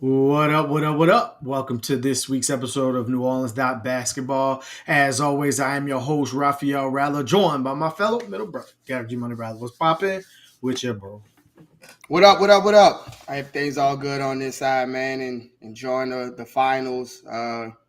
What up, what up, what up? Welcome to this week's episode of New Orleans Basketball. As always, I am your host, Raphael Rattler, joined by my fellow middle brother, Garrick Rattler. What's poppin' with you, bro? What up, what up, what up? I hope things all good on this side, man, and enjoying the finals.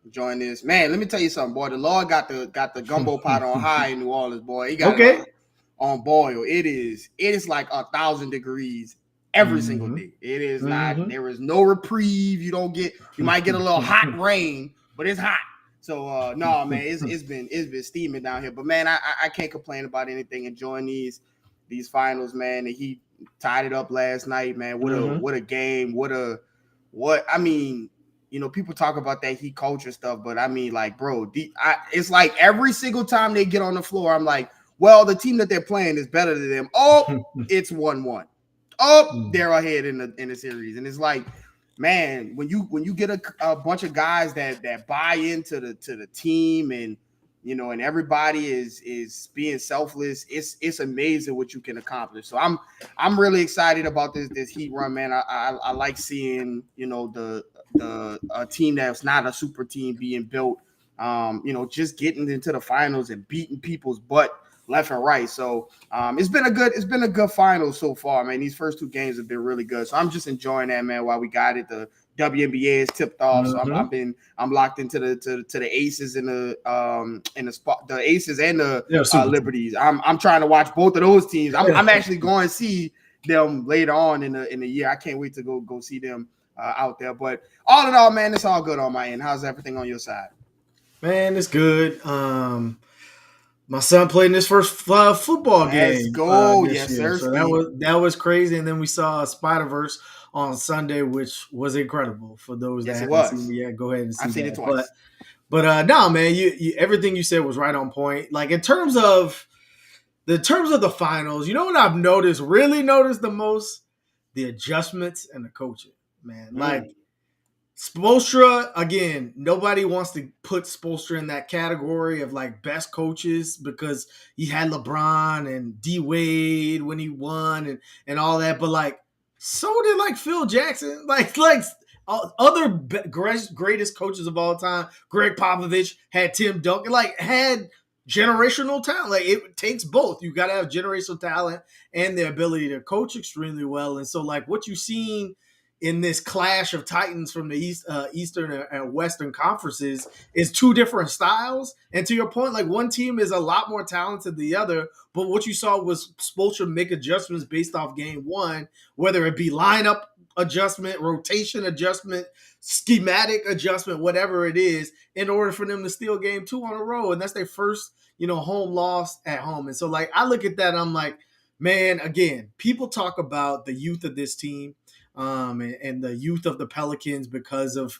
Enjoying this. Man, let me tell you something, boy. The Lord got the gumbo pot on high in New Orleans, boy. He got Okay. it on boil. It is like 1,000 degrees every single day. It is not, there is no reprieve. You might get a little hot rain, but it's hot. So no, man, it's been steaming down here. But man, I can't complain about anything. Enjoying these finals, man. The Heat tied it up last night, man. What a game. I mean, people talk about that Heat culture stuff, but I mean, like, bro, it's like every single time they get on the floor, I'm like, well, the team that they're playing is better than them. Oh, it's 1-1. Oh, they're ahead in the series. And it's like, man, when you get a bunch of guys that buy into the team and and everybody is being selfless, it's amazing what you can accomplish. So I'm really excited about this Heat run, man. I like seeing the team that's not a super team being built, just getting into the finals and beating people's butt left and right. So it's been a good final so far, man. These first two games have been really good. So I'm just enjoying that, man, while we got it. The WNBA is tipped off. So I'm locked into the Aces and the spot, the Aces and the Liberties. I'm trying to watch both of those teams. I'm actually going to see them later on in the year. I can't wait to go see them out there. But all in all, man, it's all good on my end. How's everything on your side? Man, it's good. My son played in his first football game. Let's go, yes, year. sir. So that was crazy. And then we saw Spider-Verse on Sunday, which was incredible. For those that haven't seen it yet, go ahead and see I've seen it twice. But no, man, you everything you said was right on point. Like in terms of the finals, you know what I've really noticed the most? The adjustments and the coaching, man. Like Spoelstra, again, nobody wants to put Spoelstra in that category of like best coaches because he had LeBron and D Wade when he won and all that. But like, so did like Phil Jackson, like other greatest coaches of all time. Greg Popovich had Tim Duncan, like had generational talent. Like it takes both. You got to have generational talent and the ability to coach extremely well. And so like what you've seen in this clash of titans from the Eastern and Western conferences is two different styles. And to your point, like one team is a lot more talented than the other, but what you saw was Spoelstra make adjustments based off game one, whether it be lineup adjustment, rotation adjustment, schematic adjustment, whatever it is, in order for them to steal game two on a row. And that's their first, home loss at home. And so like, I look at that and I'm like, man, again, people talk about the youth of this team. And the youth of the Pelicans because of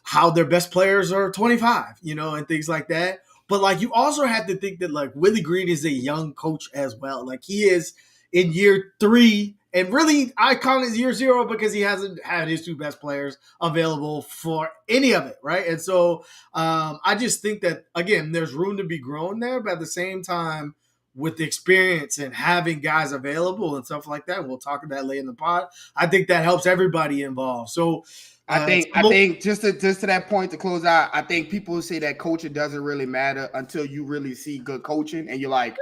how their best players are 25, and things like that. But like you also have to think that like Willie Green is a young coach as well. Like he is in year 3, and really I count as year 0 because he hasn't had his two best players available for any of it, right? And so I just think that again, there's room to be grown there, but at the same time, with the experience and having guys available and stuff like that, we'll talk about that later in the pod. I think that helps everybody involved. So I think just to that point to close out, I think people say that coaching doesn't really matter until you really see good coaching and you're like,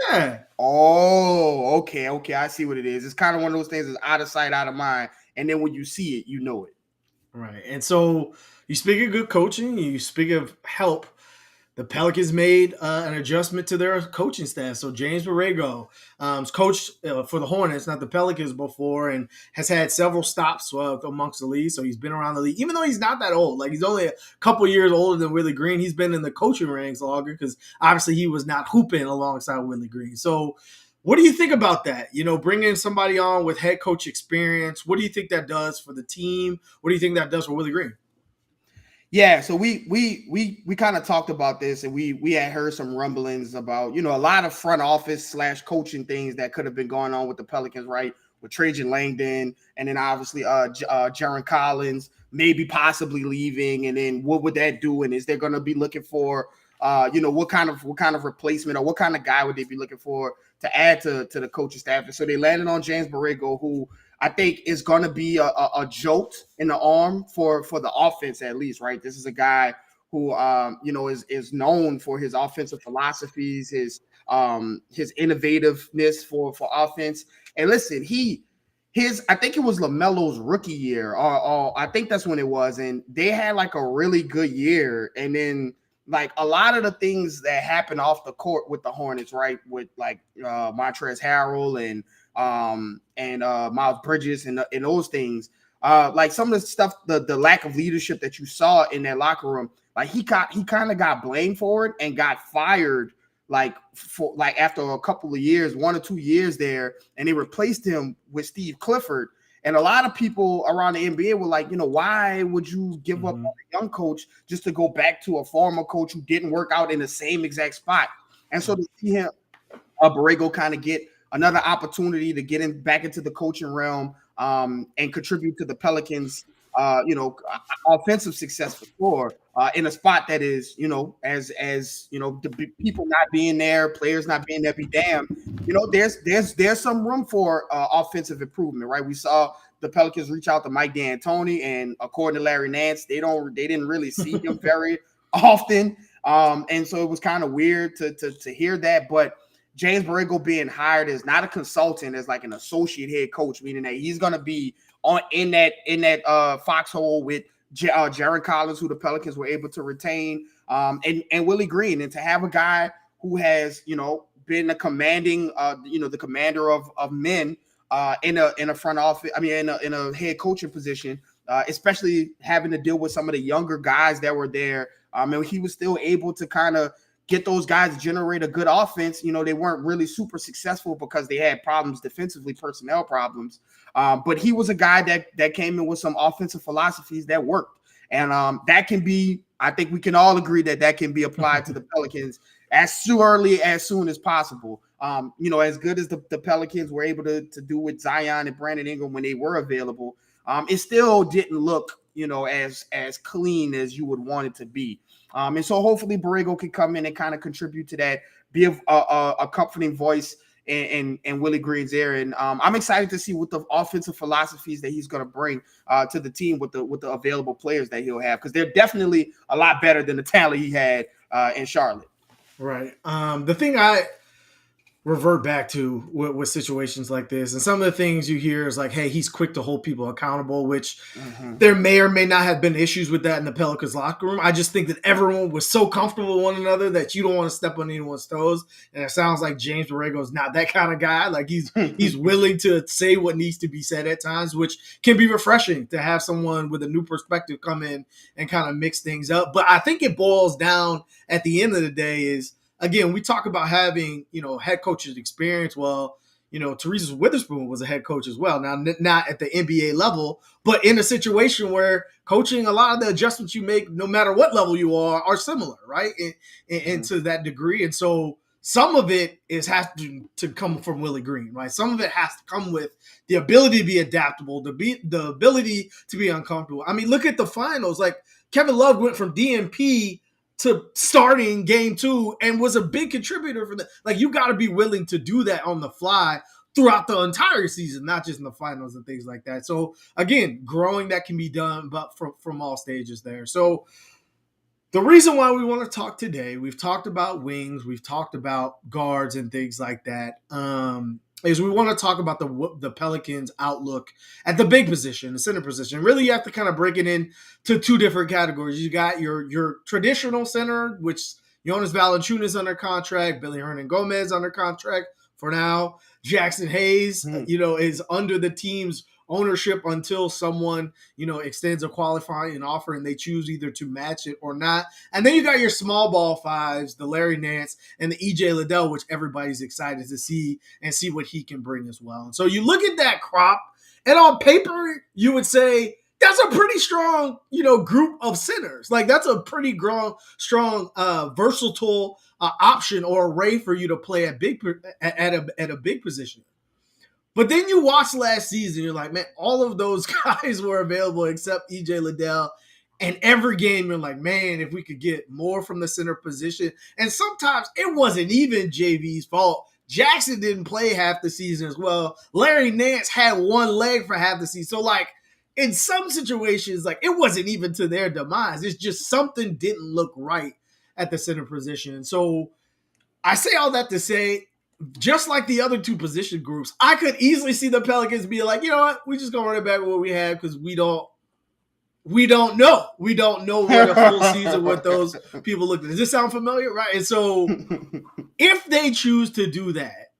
oh, okay, I see what it is. It's kind of one of those things that's out of sight, out of mind. And then when you see it, you know it. Right. And so you speak of good coaching, you speak of help. The Pelicans made an adjustment to their coaching staff. So James Borrego coached for the Hornets, not the Pelicans before, and has had several stops amongst the league. So he's been around the league, even though he's not that old. Like he's only a couple years older than Willie Green. He's been in the coaching ranks longer because obviously he was not hooping alongside Willie Green. So what do you think about that? Bringing somebody on with head coach experience. What do you think that does for the team? What do you think that does for Willie Green? Yeah, so we kind of talked about this, and we had heard some rumblings about a lot of front office / coaching things that could have been going on with the Pelicans, right? With Trajan Langdon, and then obviously Jaron Collins maybe possibly leaving, and then what would that do? And is they going to be looking for what kind of replacement or what kind of guy would they be looking for to add to the coaching staff? And so they landed on James Borrego, who I think is going to be a jolt in the arm for the offense, at least, right? This is a guy who is known for his offensive philosophies, his innovativeness for offense. And listen, I think it was LaMelo's rookie year, or I think that's when it was, and they had like a really good year, and then like a lot of the things that happened off the court with the Hornets, right, with like Montrezl Harrell and Miles Bridges and those things, like some of the stuff, the lack of leadership that you saw in that locker room, like he kind of got blamed for it and got fired like after a couple of years, 1 or 2 years there, and they replaced him with Steve Clifford. And a lot of people around the NBA were like, why would you give up on a young coach just to go back to a former coach who didn't work out in the same exact spot? And so to see him, Borrego, kind of get another opportunity to get back into the coaching realm and contribute to the Pelicans, offensive success for sure, in a spot that is, as the people not being there, players not being there, be damned. There's some room for offensive improvement, right? We saw the Pelicans reach out to Mike D'Antoni, and according to Larry Nance, they didn't really see him very often, and so it was kind of weird to hear that, but James Borrego being hired as not a consultant, as like an associate head coach, meaning that he's going to be in that foxhole with Jaron Collins, who the Pelicans were able to retain, and Willie Green, and to have a guy who has been a commanding, the commander of men in a front office. I mean, in a head coaching position, especially having to deal with some of the younger guys that were there. And he was still able to kind of get those guys to generate a good offense. They weren't really super successful because they had problems defensively, personnel problems. But he was a guy that came in with some offensive philosophies that worked. And that can be, I think we can all agree that can be applied to the Pelicans as soon as possible. As good as the Pelicans were able to do with Zion and Brandon Ingram when they were available, it still didn't look, as clean as you would want it to be. And so hopefully Borrego can come in and kind of contribute to that, be a comforting voice in Willie Green's ear. And I'm excited to see what the offensive philosophies that he's going to bring to the team with the available players that he'll have, because they're definitely a lot better than the talent he had in Charlotte. Right. The thing I revert back to with situations like this, and some of the things you hear is like, hey, he's quick to hold people accountable, which there may or may not have been issues with that in the Pelicans locker room. I just think that everyone was so comfortable with one another that you don't want to step on anyone's toes. And it sounds like James Borrego is not that kind of guy. Like he's willing to say what needs to be said at times, which can be refreshing to have someone with a new perspective come in and kind of mix things up. But I think it boils down at the end of the day is, again, we talk about having, head coaches experience. Well, Teresa Witherspoon was a head coach as well. Now, not at the NBA level, but in a situation where coaching, a lot of the adjustments you make, no matter what level you are similar, right? And to that degree. And so some of it has to come from Willie Green, right? Some of it has to come with the ability to be adaptable, the ability to be uncomfortable. I mean, look at the finals. Like Kevin Love went from DNP to starting game 2 and was a big contributor for that. Like, you got to be willing to do that on the fly throughout the entire season, not just in the finals and things like that. So again, growing that can be done, but from all stages there. So the reason why we want to talk today, we've talked about wings, we've talked about guards and things like that, is we want to talk about the Pelicans' outlook at the big position, the center position. Really, you have to kind of break it into 2 different categories. You got your traditional center, which Jonas Valanciunas under contract, Billy Hernangomez under contract for now. Jackson Hayes, is under the team's ownership until someone, extends a qualifying offer and they choose either to match it or not. And then you got your small ball fives, the Larry Nance and the EJ Liddell, which everybody's excited to see and see what he can bring as well. And so you look at that crop, and on paper, you would say that's a pretty strong, group of centers. Like that's a pretty strong, versatile option or array for you to play at a big position. But then you watch last season, you're like, man, all of those guys were available except EJ Liddell. And every game, you're like, man, if we could get more from the center position. And sometimes it wasn't even JV's fault. Jackson didn't play half the season as well. Larry Nance had one leg for half the season. So, like, in some situations, like, it wasn't even to their demise. It's just something didn't look right at the center position. So I say all that to say, just like the other two position groups, I could easily see the Pelicans be like, you know what, we just gonna run it back with what we have because we don't know. We don't know what a full season with those people look. Does this sound familiar? Right. And so if they choose to do that,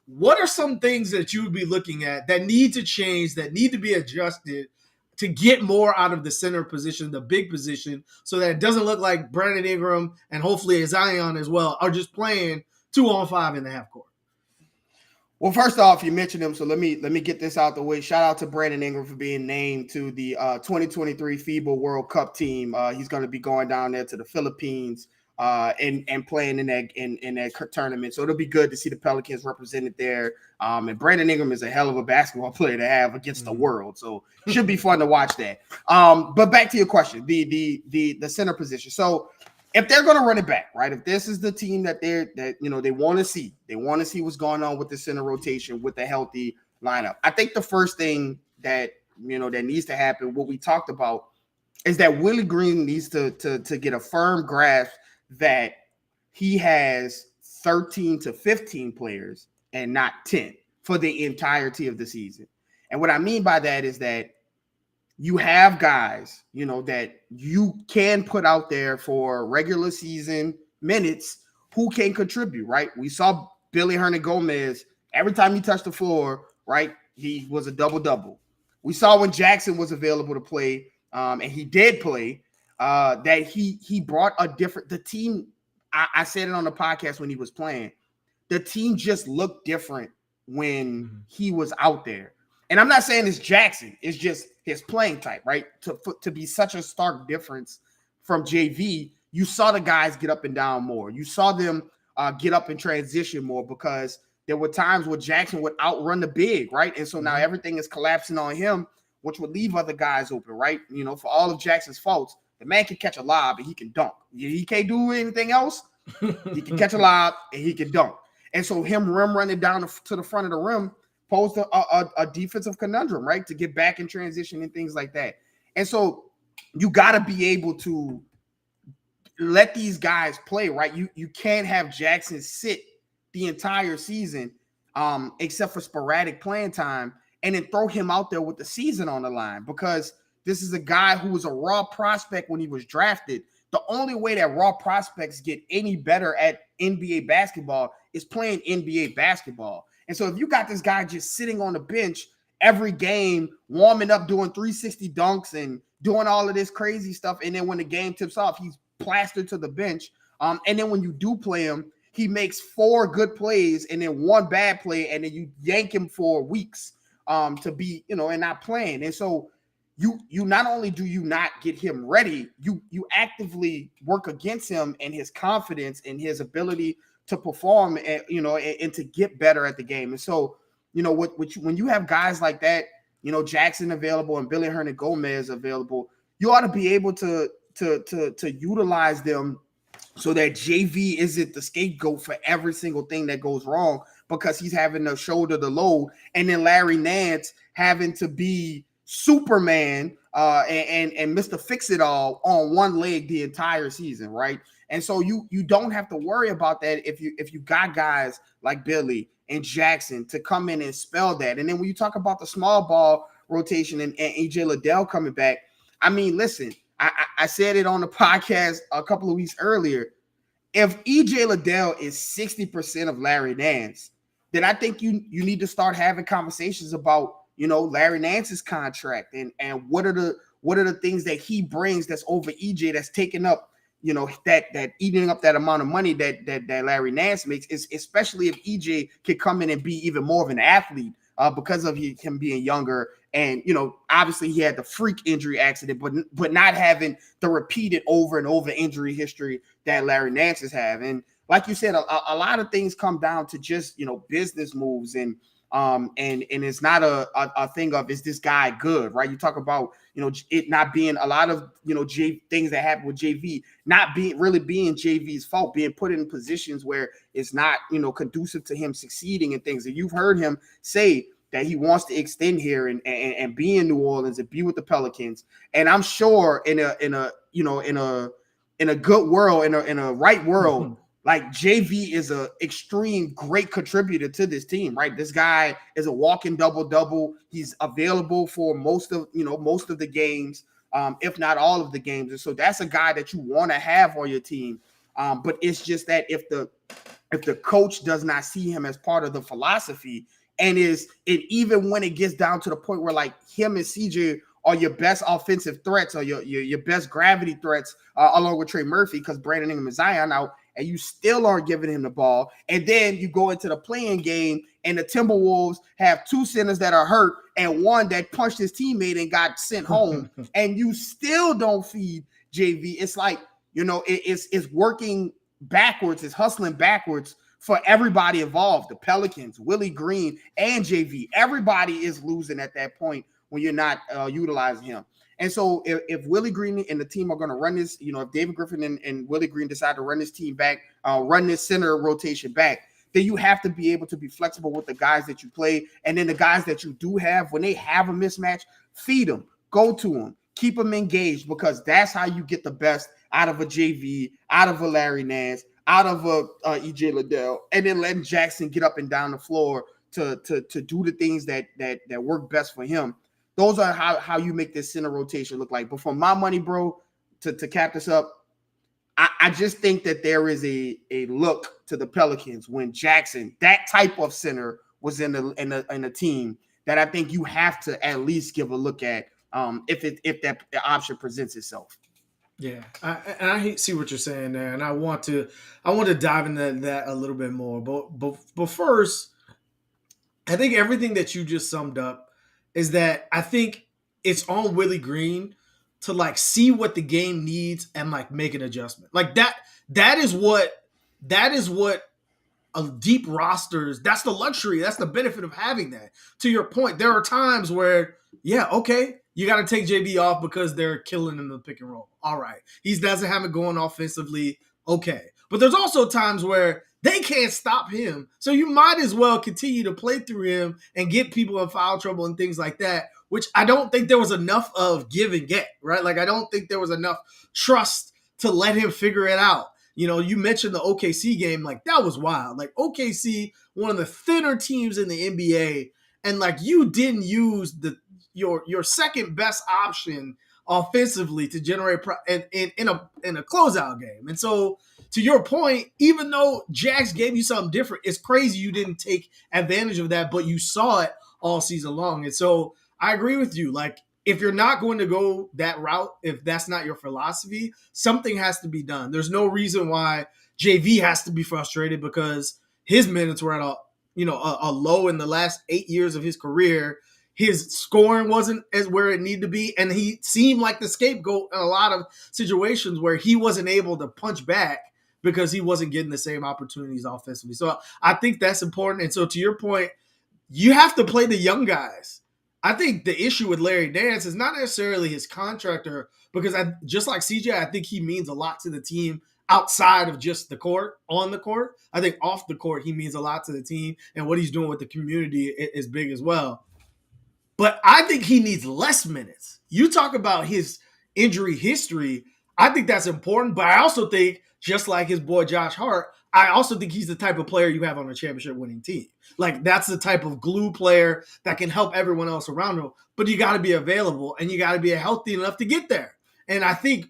what are some things that you would be looking at that need to change, that need to be adjusted to get more out of the center position, the big position, so that it doesn't look like Brandon Ingram and hopefully Zion as well are just playing 2-on-5 in the half court? Well, first off, you mentioned him, so let me get this out the way. Shout out to Brandon Ingram for being named to the 2023 FIBA World Cup team. He's going to be going down there to the Philippines and playing in that tournament. So it'll be good to see the Pelicans represented there. And Brandon Ingram is a hell of a basketball player to have against the world. So it should be fun to watch that. But back to your question, the center position. So if they're going to run it back, right? If this is the team that they want to see, they want to see what's going on with the center rotation with the healthy lineup. I think the first thing that needs to happen, what we talked about, is that Willie Green needs to get a firm grasp that he has 13 to 15 players and not 10 for the entirety of the season. And what I mean by that is that you have guys, that you can put out there for regular season minutes who can contribute, right? We saw Billy Hernangomez, every time he touched the floor, right, he was a double-double. We saw when Jackson was available to play, and he did play, that he brought the team. I said it on the podcast when he was playing. The team just looked different when he was out there. And I'm not saying it's Jackson. It's just his playing type, right? To be such a stark difference from JV, you saw the guys get up and down more. You saw them get up and transition more because there were times where Jackson would outrun the big, right? And so now everything is collapsing on him, which would leave other guys open, right? For all of Jackson's faults, the man can catch a lob and he can dunk. He can't do anything else. He can catch a lob and he can dunk. And so him running down to the front of the rim posed a defensive conundrum, right? To get back in transition and things like that. And so you got to be able to let these guys play, right? You can't have Jackson sit the entire season, except for sporadic playing time, and then throw him out there with the season on the line, because this is a guy who was a raw prospect when he was drafted. The only way that raw prospects get any better at NBA basketball is playing NBA basketball. And so if you got this guy just sitting on the bench every game, warming up, doing 360 dunks and doing all of this crazy stuff, and then when the game tips off, he's plastered to the bench. And then when you do play him, he makes 4 good plays and then 1 bad play, and then you yank him for weeks to be, and not playing. And so you not only do you not get him ready, you actively work against him and his confidence and his ability to perform, and to get better at the game. And so, when you have guys like that, Jackson available and Billy Hernangomez available, you ought to be able to utilize them so that JV isn't the scapegoat for every single thing that goes wrong, because he's having to shoulder the load, and then Larry Nance having to be Superman and Mr. Fix-It-All on one leg the entire season, right? And so you don't have to worry about that if you got guys like Billy and Jackson to come in and spell that. And then when you talk about the small ball rotation and EJ Liddell coming back, I mean, listen, I said it on the podcast a couple of weeks earlier. If EJ Liddell is 60% of Larry Nance, then I think you need to start having conversations about, Larry Nance's contract and what are the things that he brings that's over EJ that's taking up, that eating up that amount of money that Larry Nance makes, is especially if EJ can come in and be even more of an athlete because of him being younger. And, obviously he had the freak injury accident, but not having the repeated over and over injury history that Larry Nance has have. And like you said, a lot of things come down to just, business moves and And it's not a thing of, is this guy good, right? You talk about, it not being a lot of, things that happen with JV, not being JV's fault, being put in positions where it's not, conducive to him succeeding and things. And you've heard him say that he wants to extend here and be in New Orleans and be with the Pelicans. And I'm sure in a good world, in a right world, like JV is a extreme great contributor to this team, right? This guy is a walking double-double. He's available for most of the games, if not all of the games. And so that's a guy that you want to have on your team. But it's just that if the coach does not see him as part of the philosophy, and even when it gets down to the point where like him and CJ are your best offensive threats or your best gravity threats, along with Trey Murphy, because Brandon Ingram and Zion out, and you still aren't giving him the ball. And then you go into the playing game, and the Timberwolves have two centers that are hurt and one that punched his teammate and got sent home, and you still don't feed JV. It's like, it's working backwards. It's hustling backwards for everybody involved. The Pelicans, Willie Green, and JV. Everybody is losing at that point when you're not utilizing him. And so if Willie Green and the team are going to run this, if David Griffin and Willie Green decide to run this team back, run this center rotation back, then you have to be able to be flexible with the guys that you play. And then the guys that you do have, when they have a mismatch, feed them, go to them, keep them engaged, because that's how you get the best out of a JV, out of a Larry Nance, out of a EJ Liddell, and then letting Jackson get up and down the floor to do the things that work best for him. Those are how you make this center rotation look like. But for my money, bro, to cap this up, I just think that there is a look to the Pelicans when Jackson, that type of center, was in a team that I think you have to at least give a look at if that option presents itself. Yeah, I see what you're saying there, and I want to dive into that a little bit more. But first, I think everything that you just summed up is that I think it's on Willie Green to like see what the game needs and like make an adjustment. Like that is what a deep rosters, that's the luxury, that's the benefit of having that. To your point, there are times where, yeah, okay, you got to take JB off because they're killing him in the pick and roll. All right. He doesn't have it going offensively. Okay. But there's also times where they can't stop him. So you might as well continue to play through him and get people in foul trouble and things like that, which I don't think there was enough of give and get, right? Like, I don't think there was enough trust to let him figure it out. You mentioned the OKC game. Like, that was wild. Like, OKC, one of the thinner teams in the NBA, and like you didn't use your second best option offensively to generate in a closeout game. And so, to your point, even though Jax gave you something different, it's crazy you didn't take advantage of that, but you saw it all season long. And so I agree with you. Like, if you're not going to go that route, if that's not your philosophy, something has to be done. There's no reason why JV has to be frustrated because his minutes were at a low in the last 8 years of his career. His scoring wasn't as where it needed to be, and he seemed like the scapegoat in a lot of situations where he wasn't able to punch back because he wasn't getting the same opportunities offensively. So I think that's important. And so to your point, you have to play the young guys. I think the issue with Larry Nance is not necessarily his contractor, because just like CJ, I think he means a lot to the team outside of just the court, on the court. I think off the court, he means a lot to the team, and what he's doing with the community is big as well. But I think he needs less minutes. You talk about his injury history. I think that's important, but I also think, just like his boy Josh Hart, I also think he's the type of player you have on a championship winning team. Like, that's the type of glue player that can help everyone else around him, but you got to be available and you got to be healthy enough to get there. And I think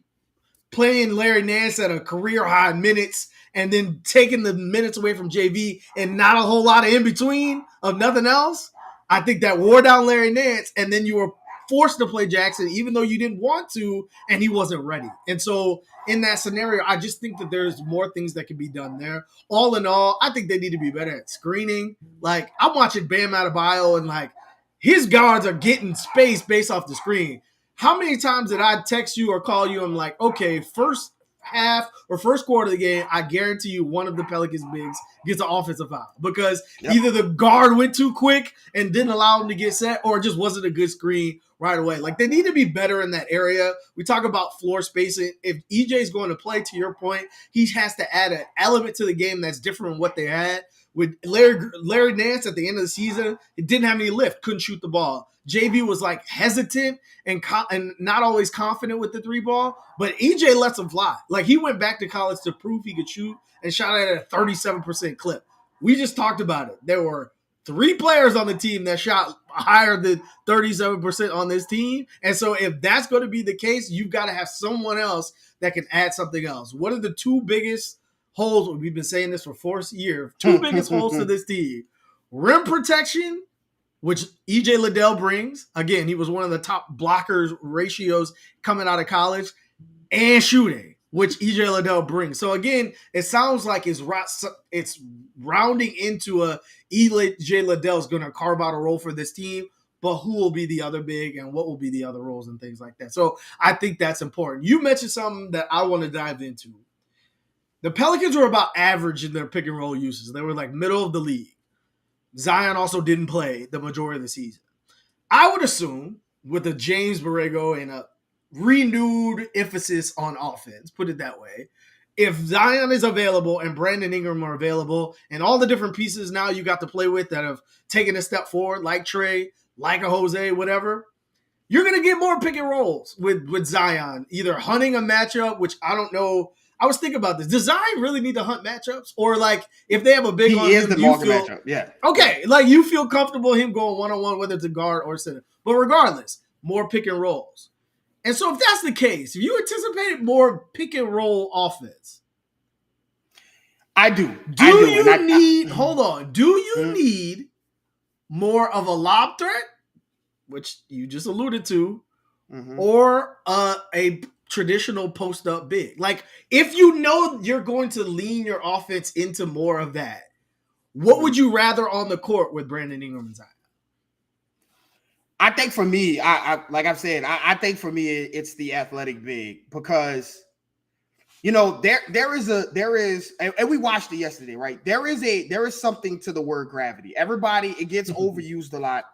playing Larry Nance at a career high minutes and then taking the minutes away from JV and not a whole lot of in between of nothing else, I think that wore down Larry Nance, and then you were forced to play Jackson even though you didn't want to, and he wasn't ready. And so in that scenario, I just think that there's more things that can be done there. All in all, I think they need to be better at screening. Like, I'm watching Bam Adebayo, and like, his guards are getting space based off the screen. How many times did I text you or call you? I'm like, okay, first half or first quarter of the game, I guarantee you one of the Pelicans bigs gets an offensive foul because either the guard went too quick and didn't allow him to get set, or it just wasn't a good screen right away. Like, they need to be better in that area. We talk about floor spacing. If EJ's going to play, to your point, he has to add an element to the game that's different from what they had. With Larry Nance at the end of the season, it didn't have any lift, couldn't shoot the ball. JV was like hesitant and not always confident with the three ball, but EJ lets him fly. Like, he went back to college to prove he could shoot and shot at a 37% clip. We just talked about it. There were 3 players on the team that shot higher than 37% on this team. And so if that's going to be the case, you've got to have someone else that can add something else. What are the 2 biggest holes? We've been saying this for 4 years. 2 biggest holes to this team: rim protection, which EJ Liddell brings. Again, he was one of the top blockers ratios coming out of college, and shooting, which EJ Liddell brings. So again, it sounds like it's rounding into a EJ Liddell is going to carve out a role for this team, but who will be the other big and what will be the other roles and things like that. So I think that's important. You mentioned something that I want to dive into. The Pelicans were about average in their pick and roll uses. They were like middle of the league. Zion also didn't play the majority of the season. I would assume with a James Borrego and a renewed emphasis on offense, put it that way, if Zion is available and Brandon Ingram are available and all the different pieces now you got to play with that have taken a step forward, like Trey, like a Jose, whatever, you're going to get more pick and rolls with Zion, either hunting a matchup, which I don't know. I was thinking about this. Does Zion really need to hunt matchups? Or, like, if they have a big on him, the market matchup, yeah. Okay, like, you feel comfortable him going one-on-one, whether it's a guard or center. But regardless, more pick and rolls. And so if that's the case, if you anticipated more pick and roll offense, I do. Do you need more of a lob threat, which you just alluded to, or a traditional post-up big? Like, if you know you're going to lean your offense into more of that, what would you rather on the court with Brandon Ingram and Zion? I think for me, I like I've said, I think for me it's the athletic big, because there is, and we watched it yesterday, right? There is something to the word gravity. Everybody, it gets overused a lot.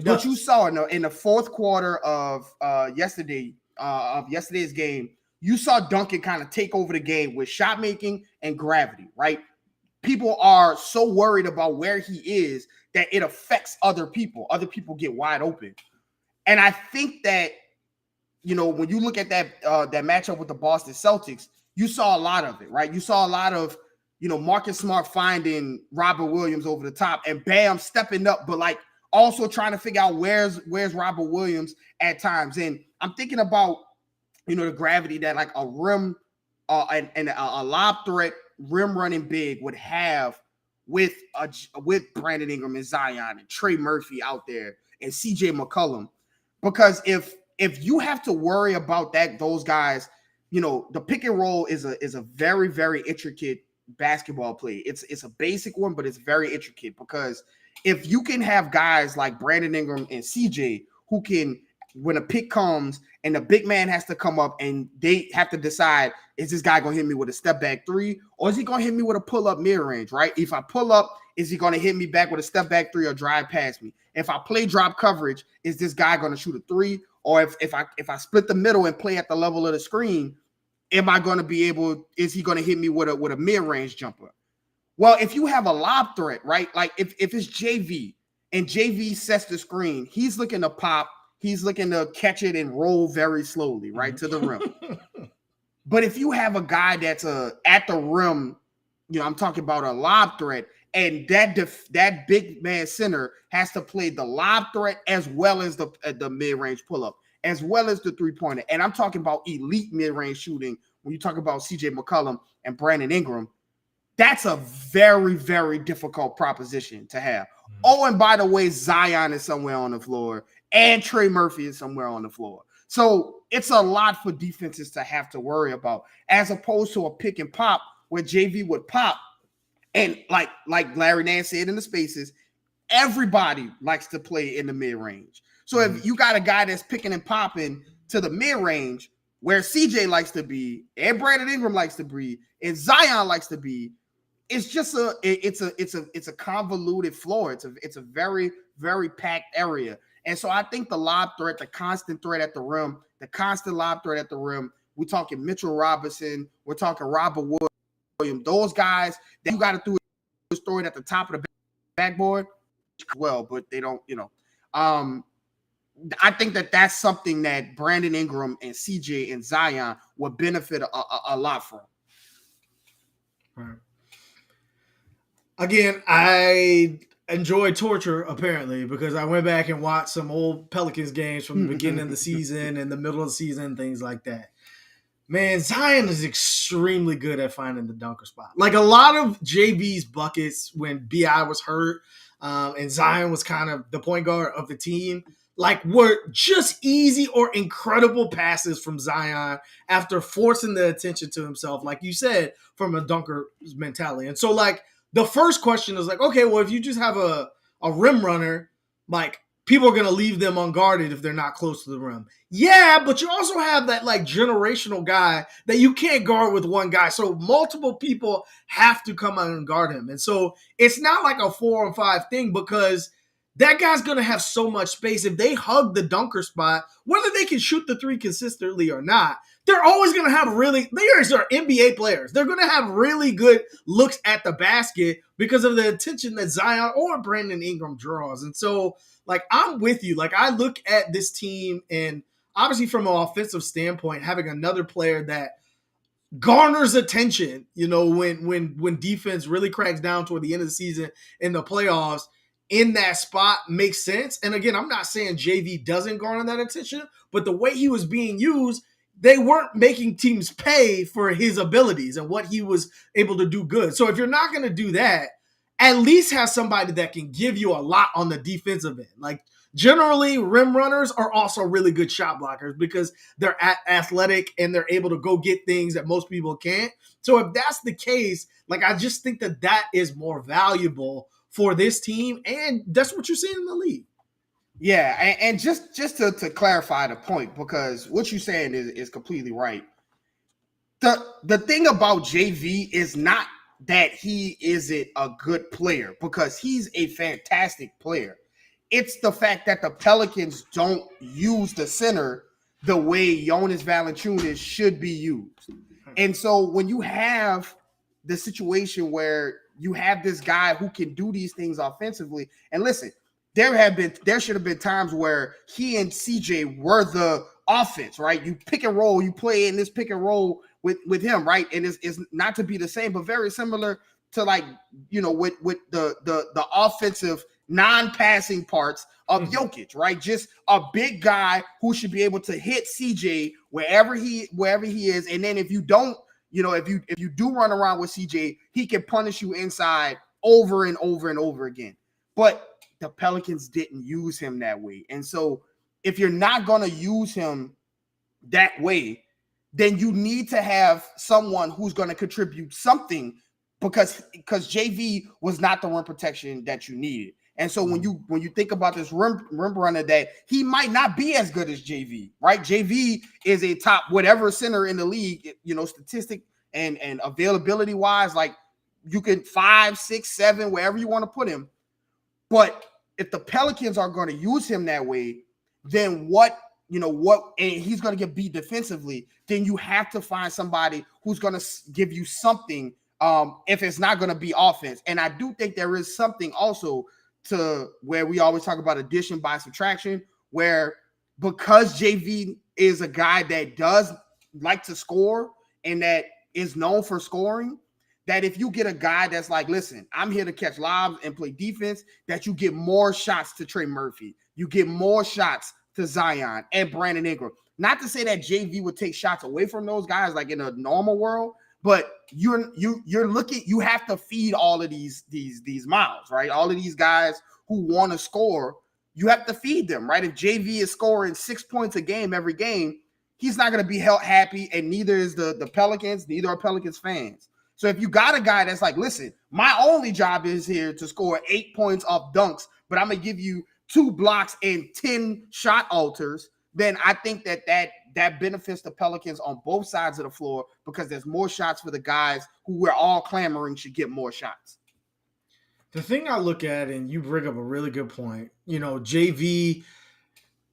But you saw in the fourth quarter of yesterday's game, you saw Duncan kind of take over the game with shot making and gravity, right? People are so worried about where he is that it affects other people. Other people get wide open. And I think that, when you look at that matchup with the Boston Celtics, you saw a lot of it, right? You saw a lot of, Marcus Smart finding Robert Williams over the top and Bam stepping up, but like also trying to figure out where's Robert Williams at times. And I'm thinking about, the gravity that like a rim and a lob threat rim running big would have with Brandon Ingram and Zion and Trey Murphy out there and CJ McCollum. Because if you have to worry about those guys, the pick and roll is a very, very intricate basketball play. It's a basic one, but it's very intricate, because if you can have guys like Brandon Ingram and CJ who can, when a pick comes and the big man has to come up and they have to decide, is this guy going to hit me with a step back 3 or is he going to hit me with a pull up mid range, right? If I pull up, is he going to hit me back with a step back 3 or drive past me? If I play drop coverage, is this guy going to shoot a 3? Or if I split the middle and play at the level of the screen, am I going to be able, is he going to hit me with a mid range jumper? Well, if you have a lob threat, right? Like if it's JV and JV sets the screen, he's looking to pop, he's looking to catch it and roll very slowly, right, to the rim. But if you have a guy that's at the rim, I'm talking about a lob threat, and that big man center has to play the lob threat as well as the mid-range pull-up, as well as the three-pointer. And I'm talking about elite mid-range shooting. When you talk about CJ McCollum and Brandon Ingram, that's a very, very difficult proposition to have. Oh, and by the way, Zion is somewhere on the floor, and Trey Murphy is somewhere on the floor. So it's a lot for defenses to have to worry about, as opposed to a pick and pop where JV would pop. And like Larry Nance said in the spaces, everybody likes to play in the mid-range. So if you got a guy that's picking and popping to the mid-range, where CJ likes to be, and Brandon Ingram likes to be, and Zion likes to be, it's just a convoluted floor. It's a very, very packed area. And so I think the lob threat, the constant threat at the rim, we're talking Mitchell Robinson, we're talking Robert Williams, those guys that you got to throw it at the top of the backboard well, but they don't, I think that's something that Brandon Ingram and CJ and Zion would benefit a lot from. Right. Again, I enjoy torture apparently because I went back and watched some old Pelicans games from the beginning of the season and the middle of the season, things like that. Man, Zion is extremely good at finding the dunker spot. Like a lot of JV's buckets when BI was hurt and Zion was kind of the point guard of the team, like were just easy or incredible passes from Zion after forcing the attention to himself, like you said, from a dunker mentality. And so like the first question is like, okay, well, if you just have a rim runner, like people are going to leave them unguarded if they're not close to the rim. Yeah, but you also have that like generational guy that you can't guard with one guy. So multiple people have to come out and guard him. And so it's not like a 4-on-5 thing because that guy's going to have so much space. If they hug the dunker spot, whether they can shoot the three consistently or not, they're always going to have these are NBA players. They're going to have really good looks at the basket because of the attention that Zion or Brandon Ingram draws. And so, like, I'm with you. Like, I look at this team and obviously from an offensive standpoint, having another player that garners attention, when defense really cracks down toward the end of the season in the playoffs, in that spot makes sense. And again, I'm not saying JV doesn't garner that attention, but the way he was being used, they weren't making teams pay for his abilities and what he was able to do good. So if you're not going to do that, at least have somebody that can give you a lot on the defensive end. Like generally, rim runners are also really good shot blockers because they're athletic and they're able to go get things that most people can't. So if that's the case, like I just think that is more valuable for this team, and that's what you're seeing in the league. Yeah, and just to clarify the point, because what you're saying is completely right. The thing about JV is not that he isn't a good player, because he's a fantastic player. It's the fact that the Pelicans don't use the center the way Jonas Valanciunas should be used. And so when you have the situation where you have this guy who can do these things offensively, and listen, there should have been times where he and CJ were the offense, right? You pick and roll, you play in this pick and roll with him, right? And it's not to be the same, but very similar to like, with the offensive non-passing parts of Jokic, right? Just a big guy who should be able to hit CJ wherever he is. And then if you don't, if you do run around with CJ, he can punish you inside over and over and over again. But the Pelicans didn't use him that way. And so if you're not going to use him that way, then you need to have someone who's going to contribute something, because JV was not the rim protection that you needed. And so when you think about this rim runner, that he might not be as good as JV, right? JV is a top whatever center in the league, statistic and availability wise, like you can 5, 6, 7, wherever you want to put him. But if the Pelicans are going to use him that way, then and he's going to get beat defensively, then you have to find somebody who's going to give you something if it's not going to be offense. And I do think there is something also to where we always talk about addition by subtraction, where because JV is a guy that does like to score and that is known for scoring, that if you get a guy that's like, listen, I'm here to catch lobs and play defense, that you get more shots to Trey Murphy. You get more shots to Zion and Brandon Ingram. Not to say that JV would take shots away from those guys like in a normal world, but you're looking, you have to feed all of these mouths, right? All of these guys who want to score, you have to feed them, right? If JV is scoring 6 points a game every game, he's not going to be held happy, and neither is the Pelicans, neither are Pelicans fans. So if you got a guy that's like, listen, my only job is here to score 8 points off dunks, but I'm going to give you 2 blocks and 10 shot alters, then I think that benefits the Pelicans on both sides of the floor because there's more shots for the guys who we're all clamoring should get more shots. The thing I look at, and you bring up a really good point, JV,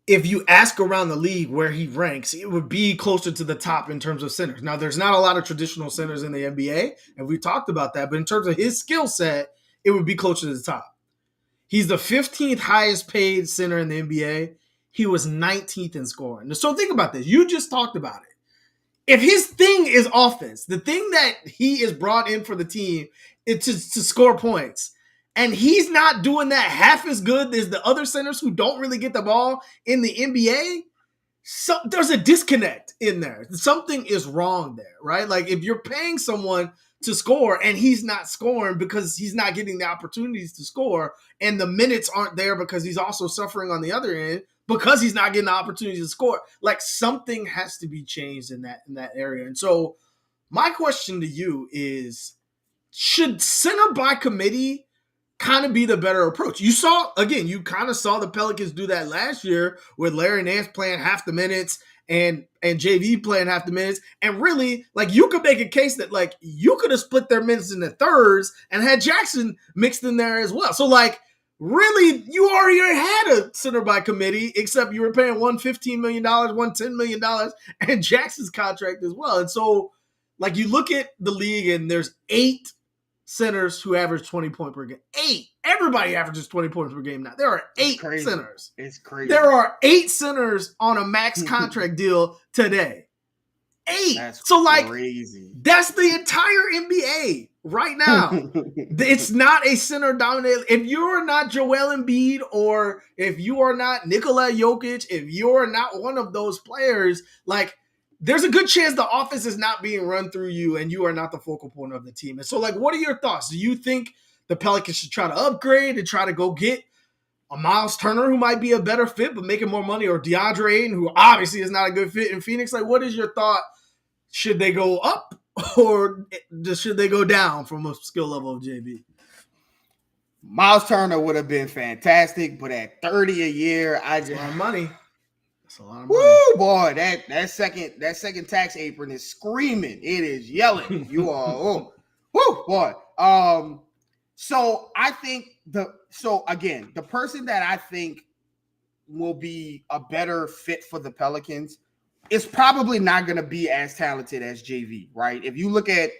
if you ask around the league where he ranks, it would be closer to the top in terms of centers. Now, there's not a lot of traditional centers in the NBA, and we talked about that, but in terms of his skill set, it would be closer to the top. He's the 15th highest paid center in the NBA. He was 19th in scoring. So think about this. You just talked about it. If his thing is offense, the thing that he is brought in for the team is to score points, and he's not doing that half as good as the other centers who don't really get the ball in the NBA, so there's a disconnect in there. Something is wrong there, right? Like if you're paying someone to score and he's not scoring because he's not getting the opportunities to score, and the minutes aren't there because he's also suffering on the other end because he's not getting the opportunity to score, like something has to be changed in that area. And so my question to you is, should center by committee kind of be the better approach? You kind of saw the Pelicans do that last year with Larry Nance playing half the minutes and JV playing half the minutes. And really, like, you could make a case that, like, you could have split their minutes in the thirds and had Jackson mixed in there as well. So, like, really, you already had a center by committee, except you were paying one $15 million, one $10 million, and Jackson's contract as well. And so, like, you look at the league and there's 8 centers who average 20 points per game. 8. Everybody averages 20 points per game now. There are 8 centers. It's crazy. There are 8 centers on a max contract deal today. 8. That's so, like, crazy. That's the entire NBA right now. It's not a center dominated. If you're not Joel Embiid, or if you are not Nikola Jokic, if you're not one of those players, like, there's a good chance the offense is not being run through you and you are not the focal point of the team. And so, like, what are your thoughts? Do you think the Pelicans should try to upgrade and try to go get a Miles Turner who might be a better fit but making more money, or DeAndre Ayton, who obviously is not a good fit in Phoenix? Like, what is your thought? Should they go up or should they go down from a skill level of JV? Miles Turner would have been fantastic, but at 30 a year, That's a lot of money. That's a lot of money. Woo, boy, that second tax apron is screaming. It is yelling. You are woo, boy. So I think the person that I think will be a better fit for the Pelicans is probably not going to be as talented as JV, right? If you look at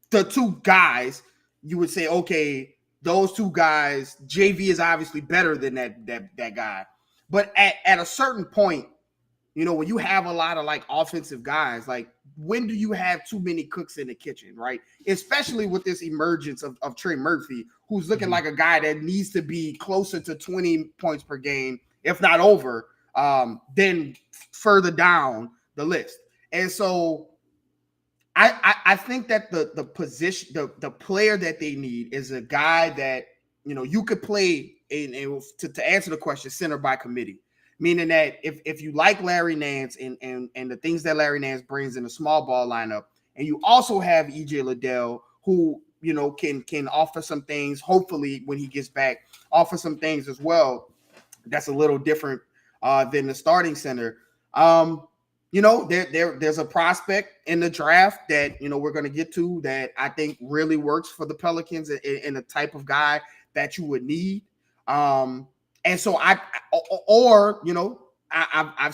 the 2 guys, you would say, okay, those 2 guys, JV is obviously better than that guy. But at a certain point, when you have a lot of, like, offensive guys, like, when do you have too many cooks in the kitchen, right? Especially with this emergence of Trey Murphy, who's looking like a guy that needs to be closer to 20 points per game, if not over, then further down the list. And so I think that the position, the player that they need is a guy that, you could play to answer the question, center by committee. Meaning that if you like Larry Nance and the things that Larry Nance brings in a small ball lineup, and you also have EJ Liddell, who, can offer some things, hopefully when he gets back, offer some things as well, that's a little different than the starting center. There's a prospect in the draft that, we're going to get to that I think really works for the Pelicans and the type of guy that you would need. And so I've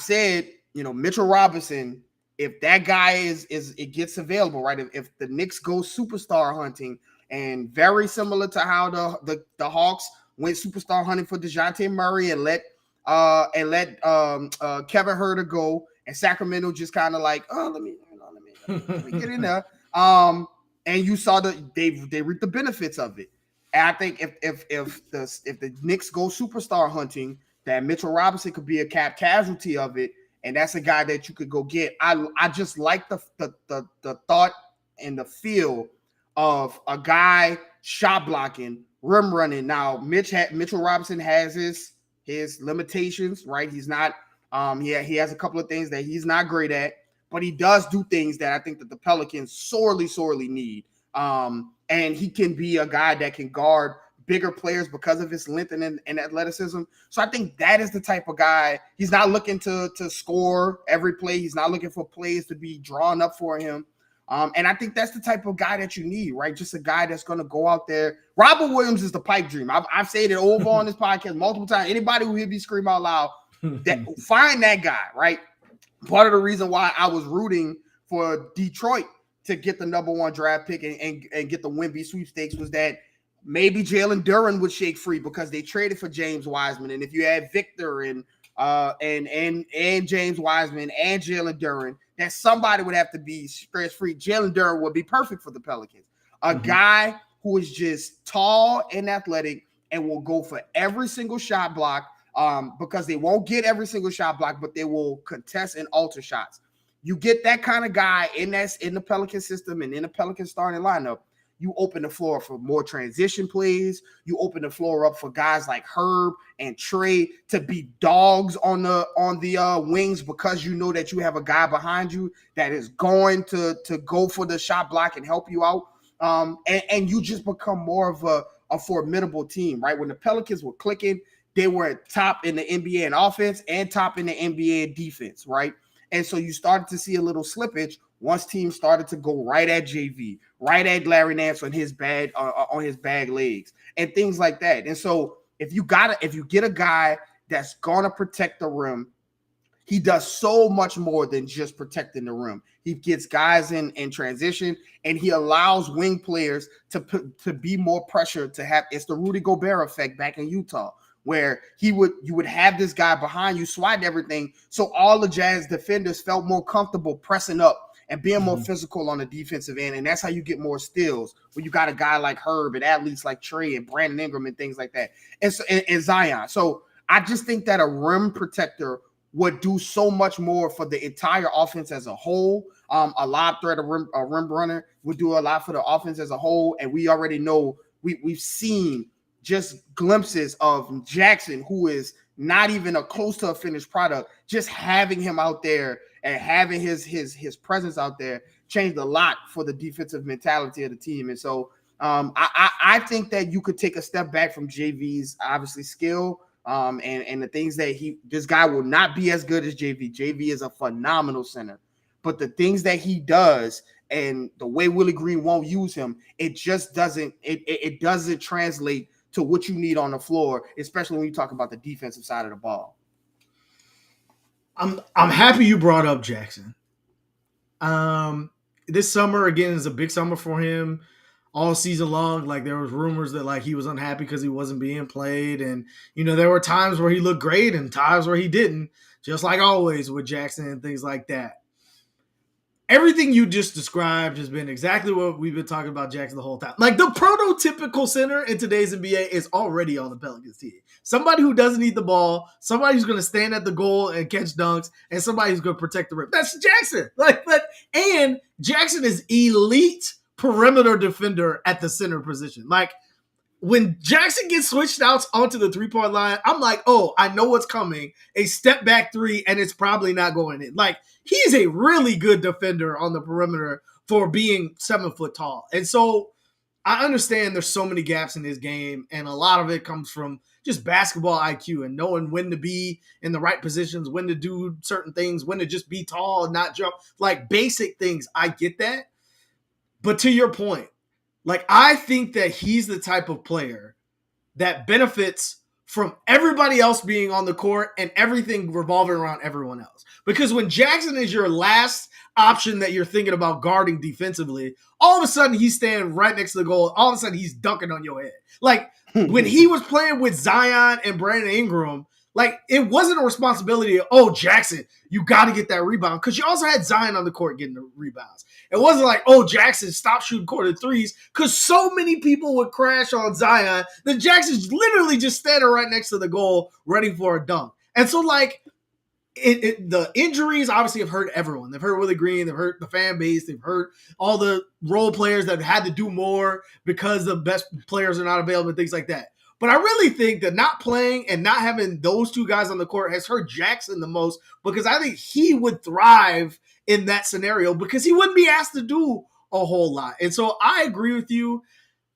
said, Mitchell Robinson, if that guy it gets available, right? If the Knicks go superstar hunting, and very similar to how the Hawks went superstar hunting for DeJounte Murray and let Kevin Huerter go, and Sacramento just kind of like, let me get in there. And you saw they reaped the benefits of it. And I think if the Knicks go superstar hunting, that Mitchell Robinson could be a cap casualty of it, and that's a guy that you could go get. I just like the thought and the feel of a guy shot blocking, rim running. Now Mitchell Robinson has his limitations, right? He's not he has a couple of things that he's not great at, but he does do things that I think that the Pelicans sorely need. And he can be a guy that can guard bigger players because of his length and athleticism. So I think that is the type of guy. He's not looking to score every play. He's not looking for plays to be drawn up for him. And I think that's the type of guy that you need, right? Just a guy that's going to go out there. Robert Williams is the pipe dream. I've said it over on this podcast multiple times. Anybody who hear me scream out loud, find that guy, right? Part of the reason why I was rooting for Detroit to get the number 1 draft pick and get the Wemby sweepstakes was that maybe Jalen Duren would shake free because they traded for James Wiseman. And if you had Victor and James Wiseman and Jalen Duren, that somebody would have to be stress free. Jalen Duren would be perfect for the Pelicans. A guy who is just tall and athletic and will go for every single shot block because they won't get every single shot block, but they will contest and alter shots. You get that kind of guy in the Pelican system and in the Pelican starting lineup, you open the floor for more transition plays. You open the floor up for guys like Herb and Trey to be dogs on the wings because you know that you have a guy behind you that is going to go for the shot block and help you out. And you just become more of a formidable team, right? When the Pelicans were clicking, they were top in the NBA in offense and top in the NBA in defense, right? And so you started to see a little slippage once teams started to go right at JV, right at Larry Nance on his bag legs, and things like that. And so if you get a guy that's gonna protect the rim, he does so much more than just protecting the rim. He gets guys in transition, and he allows wing players to be more pressure to have. It's the Rudy Gobert effect back in Utah, where you would have this guy behind you swatting everything. So all the Jazz defenders felt more comfortable pressing up and being more physical on the defensive end. And that's how you get more steals when you got a guy like Herb and athletes like Trey and Brandon Ingram and things like that. And Zion. So I just think that a rim protector would do so much more for the entire offense as a whole. A lob threat, a rim runner would do a lot for the offense as a whole. And we already know we've seen just glimpses of Jackson, who is not even close to a finished product. Just having him out there and having his presence out there changed a lot for the defensive mentality of the team. And so I think that you could take a step back from JV's obviously skill and the things that this guy will not be as good as JV. JV is a phenomenal center, but the things that he does and the way Willie Green won't use him, it just doesn't translate to what you need on the floor, especially when you talk about the defensive side of the ball. I'm happy you brought up Jackson. This summer again is a big summer for him. All season long, like there was rumors that like he was unhappy because he wasn't being played, and there were times where he looked great and times where he didn't, just like always with Jackson and things like that. Everything you just described has been exactly what we've been talking about Jackson the whole time. Like the prototypical center in today's NBA is already on the Pelicans team. Somebody who doesn't need the ball, somebody who's going to stand at the goal and catch dunks, and somebody who's going to protect the rim. That's Jackson. And Jackson is elite perimeter defender at the center position. Like when Jackson gets switched out onto the 3-point line, I'm like, oh, I know what's coming. A step back three, and it's probably not going in. Like he's a really good defender on the perimeter for being 7 foot tall. And so I understand there's so many gaps in his game, and a lot of it comes from just basketball IQ and knowing when to be in the right positions, when to do certain things, when to just be tall and not jump. Like basic things, I get that. But to your point, like I think that he's the type of player that benefits from everybody else being on the court and everything revolving around everyone else. Because when Jackson is your last option that you're thinking about guarding defensively, all of a sudden he's standing right next to the goal. All of a sudden he's dunking on your head. Like when he was playing with Zion and Brandon Ingram, like it wasn't a responsibility of, oh, Jackson, you got to get that rebound. Because you also had Zion on the court getting the rebounds. It wasn't like, oh, Jackson, stop shooting quarter threes. Because so many people would crash on Zion that Jackson's literally just standing right next to the goal ready for a dunk. And so like the injuries obviously have hurt everyone. They've hurt Willie Green. They've hurt the fan base. They've hurt all the role players that had to do more because the best players are not available and things like that. But I really think that not playing and not having those two guys on the court has hurt Jackson the most, because I think he would thrive in that scenario because he wouldn't be asked to do a whole lot. And so I agree with you.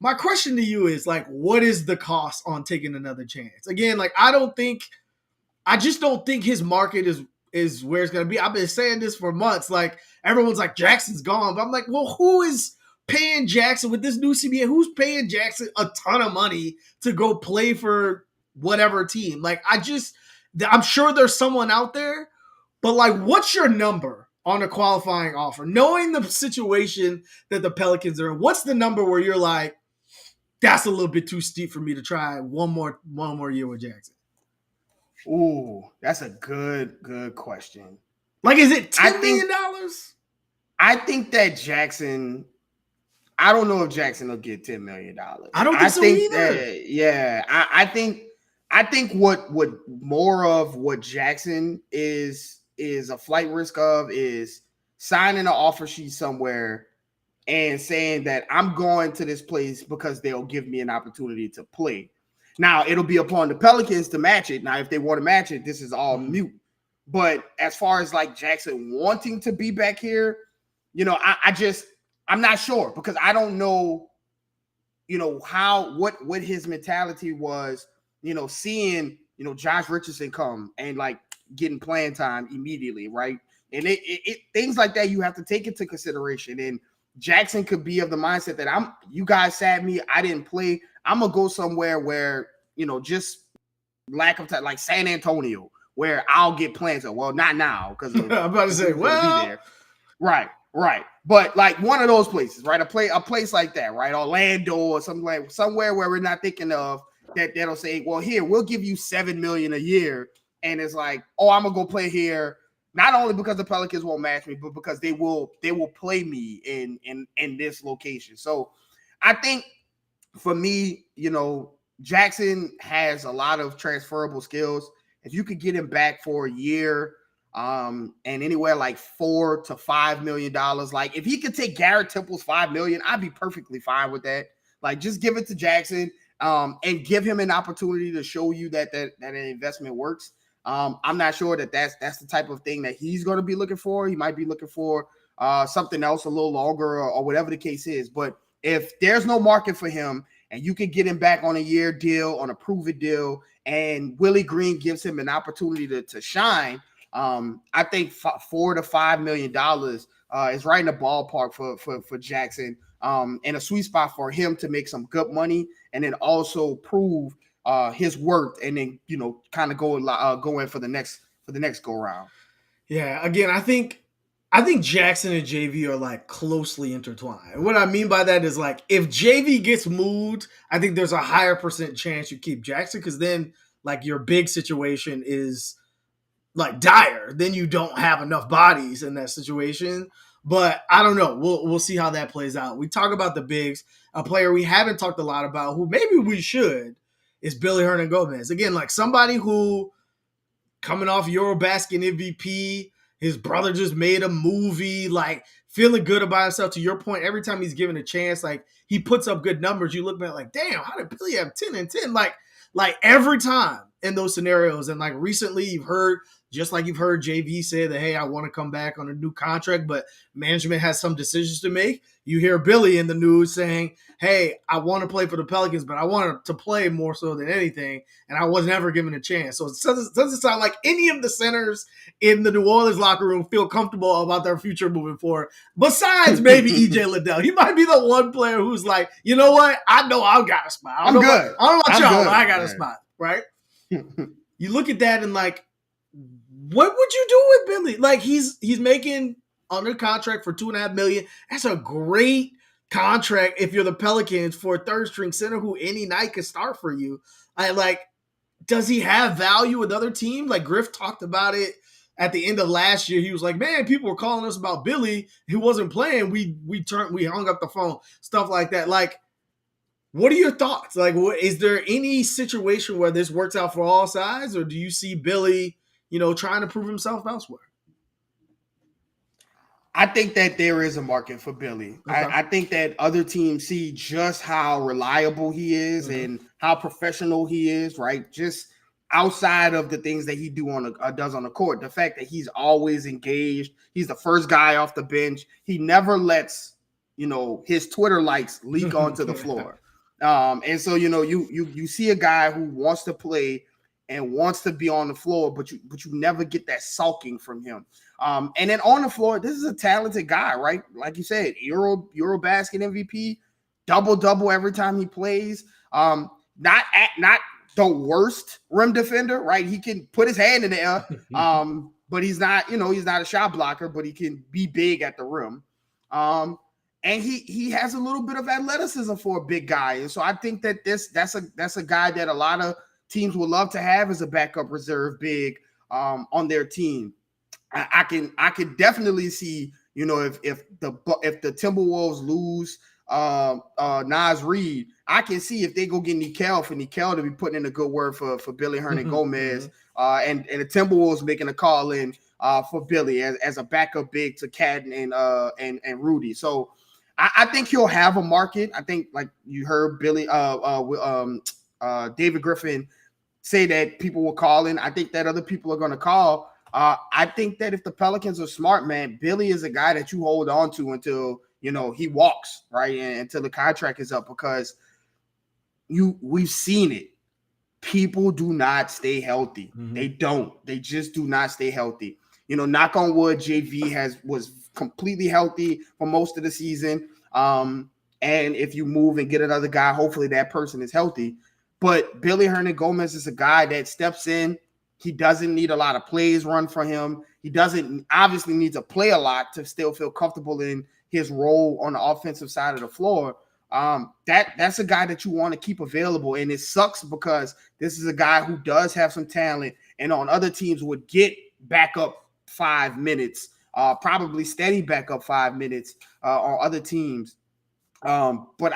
My question to you is like, what is the cost on taking another chance? Again, like I just don't think his market is where it's gonna be. I've been saying this for months. Like everyone's like Jackson's gone, but I'm like, well, who is paying Jackson with this new CBA? Who's paying Jackson a ton of money to go play for whatever team? Like I'm sure there's someone out there, but like, what's your number on a qualifying offer? Knowing the situation that the Pelicans are in, what's the number where you're like, that's a little bit too steep for me to try one more year with Jackson? Ooh, that's a good question. Like, is it $10 million? I think that Jackson. I don't know if Jackson will get $10 million. I don't think so either. I think what more of what Jackson is a flight risk of is signing an offer sheet somewhere and saying that I'm going to this place because they'll give me an opportunity to play. Now, it'll be upon the Pelicans to match it. Now, if they want to match it, this is all mute. But as far as like Jackson wanting to be back here, I'm not sure because I don't know, what his mentality was, seeing, Josh Richardson come and like getting playing time immediately, right? And it things like that you have to take into consideration. And Jackson could be of the mindset that you guys sat me, I didn't play. I'm gonna go somewhere where, just lack of time, like San Antonio, where I'll get playing. So, well, not now because I'm about to say, well, be there. Right. But like one of those places, right? A place like that, right? Orlando or something like somewhere where we're not thinking of that'll say, well, here, we'll give you $7 million a year. And it's like, oh, I'm gonna go play here. Not only because the Pelicans won't match me, but because they will play me in this location. So I think for me, Jackson has a lot of transferable skills. If you could get him back for a year, and anywhere like $4 to $5 million, like if he could take Garrett Temple's $5 million, I'd be perfectly fine with that. Like just give it to Jackson, and give him an opportunity to show you that an investment works. I'm not sure that's the type of thing that he's going to be looking for. He might be looking for something else a little longer or whatever the case is. But if there's no market for him and you can get him back on a year deal, on a prove-it deal, and Willie Green gives him an opportunity to shine, I think $4 to $5 million is right in the ballpark for Jackson, and a sweet spot for him to make some good money and then also prove his worth, and then kind of go in for the next go round. Yeah, again, I think Jackson and JV are like closely intertwined. What I mean by that is like if JV gets moved, I think there's a higher % chance you keep Jackson because then like your big situation is like dire. Then you don't have enough bodies in that situation. But I don't know. We'll see how that plays out. We talk about the bigs. A player we haven't talked a lot about, who maybe we should, is Billy Hernangomez. Again, like somebody who coming off Eurobasket MVP, his brother just made a movie, like feeling good about himself. To your point, every time he's given a chance, like he puts up good numbers. You look back like, damn, how did Billy have 10 and 10? Like every time in those scenarios. And like recently you've heard JV say that, hey, I want to come back on a new contract, but management has some decisions to make. You hear Billy in the news saying, hey, I want to play for the Pelicans, but I want to play more so than anything, and I was never given a chance. So it doesn't sound like any of the centers in the New Orleans locker room feel comfortable about their future moving forward, besides maybe EJ Liddell. He might be the one player who's like, you know what? I know I've got a spot. I don't know about y'all, but I got a spot, right? You look at that and like, what would you do with Billy? Like he's making under contract for $2.5 million. That's a great contract if you're the Pelicans for a third string center who any night could start for you. Does he have value with other teams? Like Griff talked about it at the end of last year. He was like, man, people were calling us about Billy. He wasn't playing. We hung up the phone, stuff like that. Like, what are your thoughts? Like, is there any situation where this works out for all sides, or do you see Billy, trying to prove himself elsewhere? I think that there is a market for Billy. Okay. I think that other teams see just how reliable he is and how professional he is, right? Just outside of the things that he does on the court, the fact that he's always engaged. He's the first guy off the bench. He never lets, his Twitter likes leak onto the floor. And so you see a guy who wants to play and wants to be on the floor, but you never get that sulking from him. And then on the floor, this is a talented guy, right? Like you said, Eurobasket MVP, double every time he plays. Not the worst rim defender, right? He can put his hand in the air, but he's not a shot blocker, but he can be big at the rim. And he has a little bit of athleticism for a big guy. And so I think that that's a guy that a lot of teams would love to have as a backup reserve big on their team. I can definitely see, if the Timberwolves lose Naz Reid, I can see if they go get Nickel to be putting in a good word for Billy Hernangomez, and the Timberwolves making a call in for Billy as a backup big to Cadden and Rudy. So I think he'll have a market. I think, like you heard David Griffin say that people were calling. I think that other people are going to call. I think that if the Pelicans are smart, man, Billy is a guy that you hold on to until he walks, right, and until the contract is up, because we've seen it. People do not stay healthy. Mm-hmm. They don't. They just do not stay healthy. Knock on wood, JV was completely healthy for most of the season. And if you move and get another guy, hopefully that person is healthy. But Billy Hernangomez is a guy that steps in. He doesn't need a lot of plays run for him. He doesn't obviously need to play a lot to still feel comfortable in his role on the offensive side of the floor. That's a guy that you want to keep available. And it sucks because this is a guy who does have some talent, and on other teams would get backup 5 minutes, probably steady backup 5 minutes on other teams. But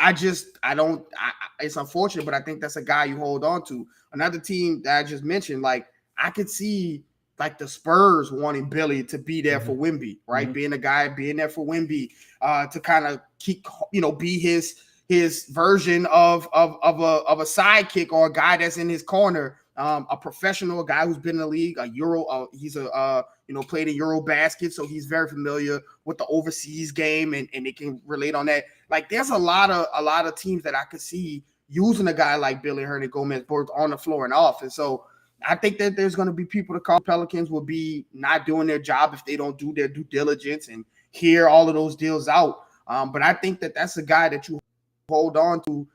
it's unfortunate, but I think that's a guy you hold on to. Another team that I just mentioned, like, I could see like the Spurs wanting Billy to be there for Wemby, right? Mm-hmm. Being there for Wemby, to kind of keep, be his version of a sidekick or a guy that's in his corner, a professional, guy who's been in the league, he's played in Eurobasket, so he's very familiar with the overseas game, and they can relate on that. Like, there's a lot of teams that I could see using a guy like Billy Hernangomez both on the floor and off. And so I think that there's going to be people to call. Pelicans will be not doing their job if they don't do their due diligence and hear all of those deals out. But I think that that's a guy that you hold on to,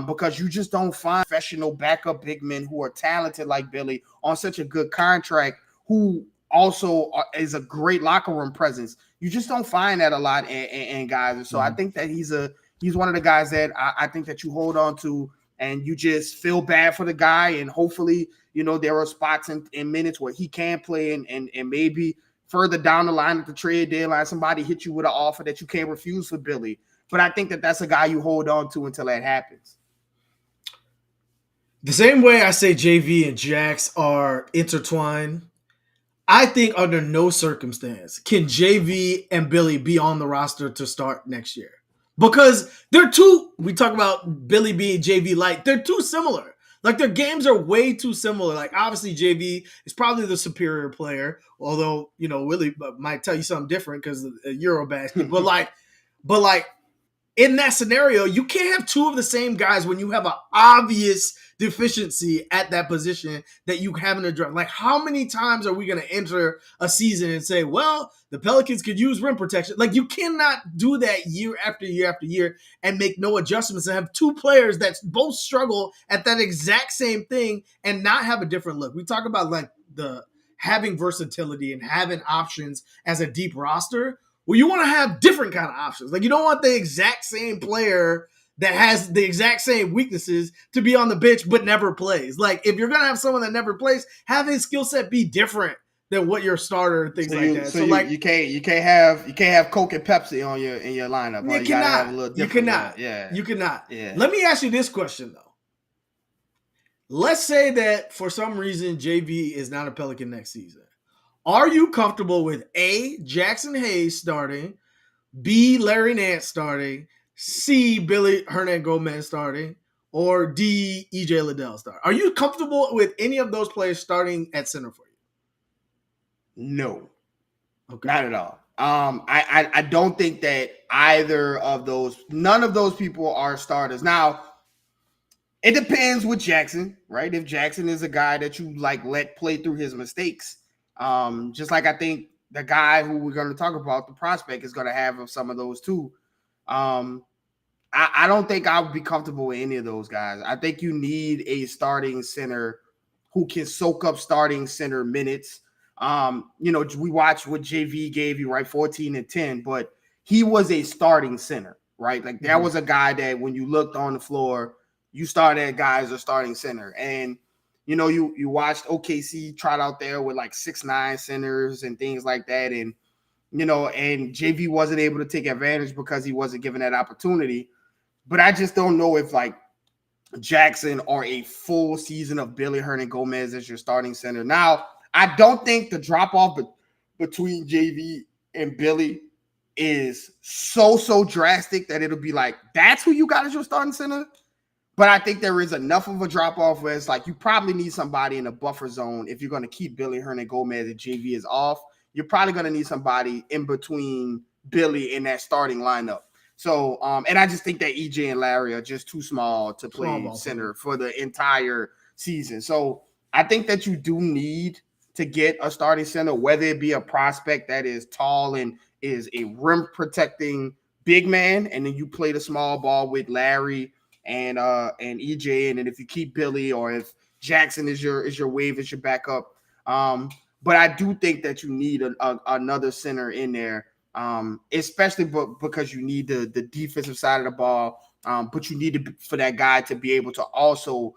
because you just don't find professional backup big men who are talented like Billy on such a good contract, who also is a great locker room presence. You just don't find that a lot in guys. And so I think that he's one of the guys that I think that you hold on to, and you just feel bad for the guy. And hopefully, there are spots in minutes where he can play, and maybe further down the line at the trade deadline, somebody hit you with an offer that you can't refuse for Billy. But I think that that's a guy you hold on to until that happens. The same way I say JV and Jax are intertwined, I think under no circumstance can JV and Billy be on the roster to start next year. Because we talk about Billy being JV light, they're too similar. Like, their games are way too similar. Like, obviously JV is probably the superior player, although, Willie might tell you something different because of Eurobasket. but like in that scenario, you can't have two of the same guys when you have an obvious deficiency at that position that you haven't addressed. Like, how many times are we going to enter a season and say, well, the Pelicans could use rim protection? Like, you cannot do that year after year after year and make no adjustments and have two players that both struggle at that exact same thing and not have a different look. We talk about like the having versatility and having options as a deep roster. Well, you want to have different kind of options. Like, you don't want the exact same player that has the exact same weaknesses to be on the bench but never plays. Like, if you're going to have someone that never plays, have his skill set be different than what your starter and things like that. So you can't have Coke and Pepsi in your lineup. You cannot. You cannot. Yeah. You cannot. Yeah. Let me ask you this question though. Let's say that for some reason JV is not a Pelican next season. Are you comfortable with A, Jackson Hayes starting, B, Larry Nance starting, C, Billy Hernangomez starting, or D, EJ Liddell starting? Are you comfortable with any of those players starting at center for you? No. Okay. Not at all. I don't think that none of those people are starters. Now, It depends with Jackson, right? If Jackson is a guy that you like let play through his mistakes, just like I think the guy who we're going to talk about, the prospect, is going to have some of those too. I don't think I would be comfortable with any of those guys. I think you need a starting center who can soak up starting center minutes. We watched what JV gave you, right? 14 and 10, but he was a starting center, right? Like that was a guy that when you looked on the floor, you started that guy as a starting center. And you watched OKC trot out there with like 6'9" centers and things like that. And and JV wasn't able to take advantage because he wasn't given that opportunity. But I just don't know if like Jackson or a full season of Billy Hernangomez as your starting center. Now, I don't think the drop off between JV and Billy is so drastic that it'll be like, that's who you got as your starting center. But I think there is enough of a drop off where it's like you probably need somebody in a buffer zone if you're going to keep Billy Hernangomez and JV is off. You're probably going to need somebody in between Billy in that starting lineup. So, and I just think that EJ and Larry are just too small to play center for the entire season. So I think that you do need to get a starting center, whether it be a prospect that is tall and is a rim protecting big man, and then you play the small ball with Larry and EJ, and then if you keep Billy or if Jackson is your wave, is your backup. But I do think that you need another center in there. Especially because you need the defensive side of the ball, but you need for that guy to be able to also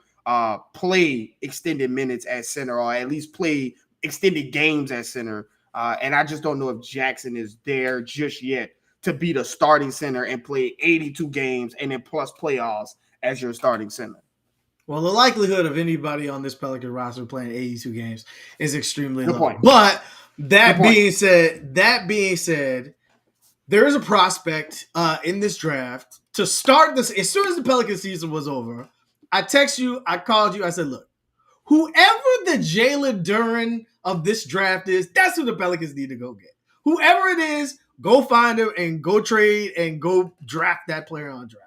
play extended minutes at center, or at least play extended games at center. And I just don't know if Jackson is there just yet to be the starting center and play 82 games and then plus playoffs as your starting center. Well, the likelihood of anybody on this Pelican roster playing 82 games is extremely low. Point. But that being said, there is a prospect in this draft to start this. As soon as the Pelican season was over, I text you, I called you, I said, look, whoever the Jalen Duren of this draft is, that's who the Pelicans need to go get. Whoever it is, go find him and go trade and go draft that player on draft.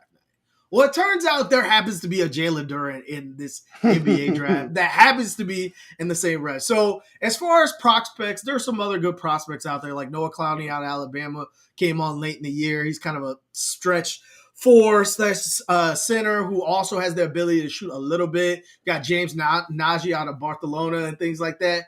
Well, it turns out there happens to be a Jalen Duren in this NBA draft that happens to be in the same range. So as far as prospects, there's some other good prospects out there, like Noah Clowney out of Alabama came on late in the year. He's kind of a stretch center who also has the ability to shoot a little bit. Got James Najee out of Barcelona and things like that.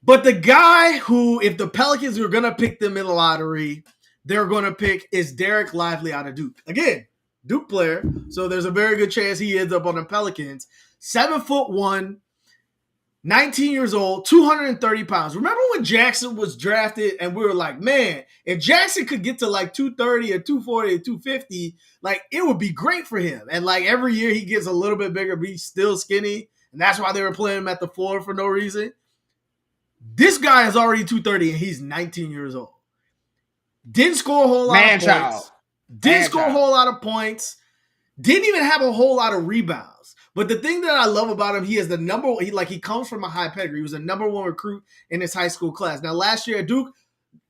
But the guy who, if the Pelicans are going to pick them in the lottery, they're going to pick is Derek Lively out of Duke. Again, Duke player, so there's a very good chance he ends up on the Pelicans. 7'1", 19 years old, 230 pounds. Remember when Jackson was drafted and we were like, man, if Jackson could get to like 230 or 240 or 250, like it would be great for him. And like every year he gets a little bit bigger, but he's still skinny. And that's why they were playing him at the 4 for no reason. This guy is already 230 and he's 19 years old. Didn't score a whole lot of points. Didn't score a whole lot of points. Didn't even have a whole lot of rebounds. But the thing that I love about him, he is the number one. He comes from a high pedigree. He was a number one recruit in his high school class. Now, last year at Duke,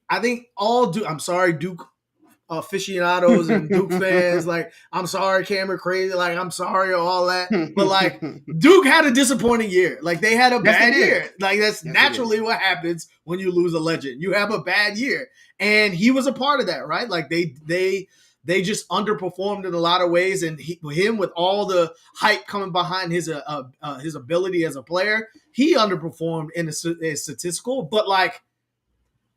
I think Duke aficionados and Duke fans, like, I'm sorry, Cameron Crazy, like, I'm sorry, all that. But, like, Duke had a disappointing year. Like, they had a bad year. Like, that's naturally what happens when you lose a legend. You have a bad year. And he was a part of that, right? Like, they just underperformed in a lot of ways, and him with all the hype coming behind his ability as a player, he underperformed in a statistical. But like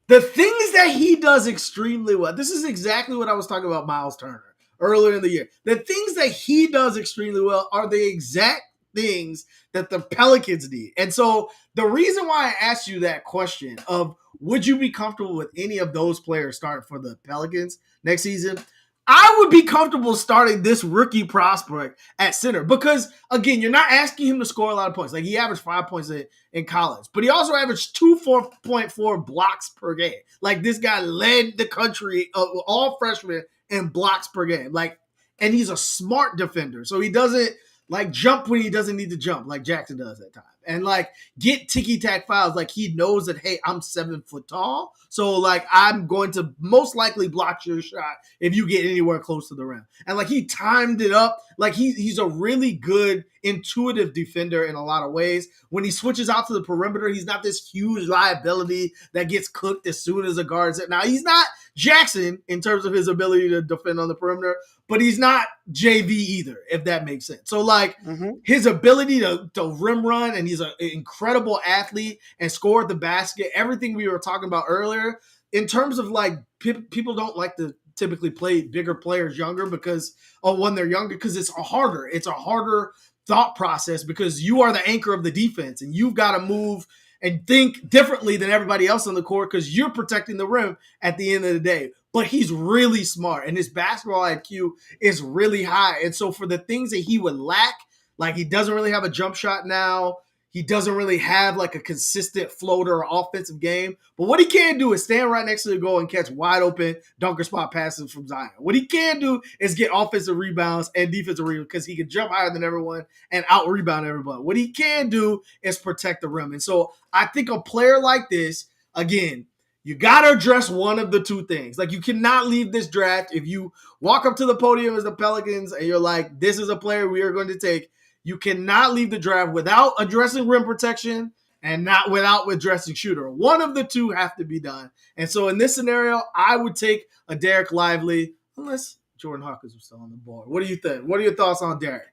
the things that he does extremely well, this is exactly what I was talking about Miles Turner earlier in the year. The things that he does extremely well are the exact things that the Pelicans need. And so the reason why I asked you that question of would you be comfortable with any of those players starting for the Pelicans next season? I would be comfortable starting this rookie prospect at center because, again, you're not asking him to score a lot of points. Like, he averaged 5 points in college, but he also averaged 4.4 blocks per game. Like, this guy led the country, all freshmen, in blocks per game. Like, and he's a smart defender, so he doesn't, like, jump when he doesn't need to jump like Jackson does at times. and like get ticky-tack fouls. Like he knows that, hey, I'm 7 foot tall, so like I'm going to most likely block your shot if you get anywhere close to the rim. And like he timed it up. Like he's a really good intuitive defender in a lot of ways. When he switches out to the perimeter, he's not this huge liability that gets cooked as soon as a guard's it. Now he's not Jackson in terms of his ability to defend on the perimeter, but he's not JV either, if that makes sense. So like his ability to rim run, and he's an incredible athlete and score at the basket, everything we were talking about earlier, in terms of like people don't like to typically play bigger players younger because when they're younger, because it's a harder thought process because you are the anchor of the defense and you've got to move and think differently than everybody else on the court because you're protecting the rim at the end of the day. But he's really smart and his basketball IQ is really high. And so for the things that he would lack, like he doesn't really have a jump shot now. He doesn't really have like a consistent floater or offensive game. But what he can do is stand right next to the goal and catch wide open dunker spot passes from Zion. What he can do is get offensive rebounds and defensive rebounds because he can jump higher than everyone and out-rebound everybody. What he can do is protect the rim. And so I think a player like this, again, you got to address one of the two things. Like you cannot leave this draft if you walk up to the podium as the Pelicans and you're like, this is a player we are going to take. You cannot leave the draft without addressing rim protection and not without addressing shooter. One of the two have to be done. And so in this scenario, I would take a Garrick Lively, unless Jordan Hawkins was still on the board. What do you think? What are your thoughts on Garrick?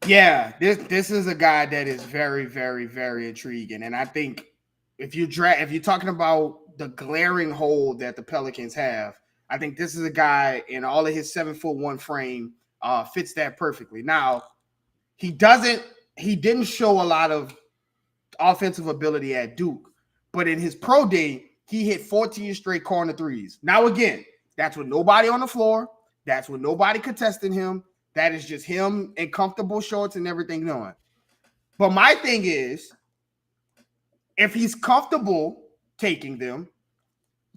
Yeah, this is a guy that is very, very, very intriguing. And I think if you're talking about the glaring hole that the Pelicans have, I think this is a guy in all of his 7'1" frame fits that perfectly. Now, he didn't show a lot of offensive ability at Duke, but in his pro day, he hit 14 straight corner threes. Now, again, that's with nobody on the floor. That's with nobody contesting him. That is just him in comfortable shorts and everything going. But my thing is, if he's comfortable taking them,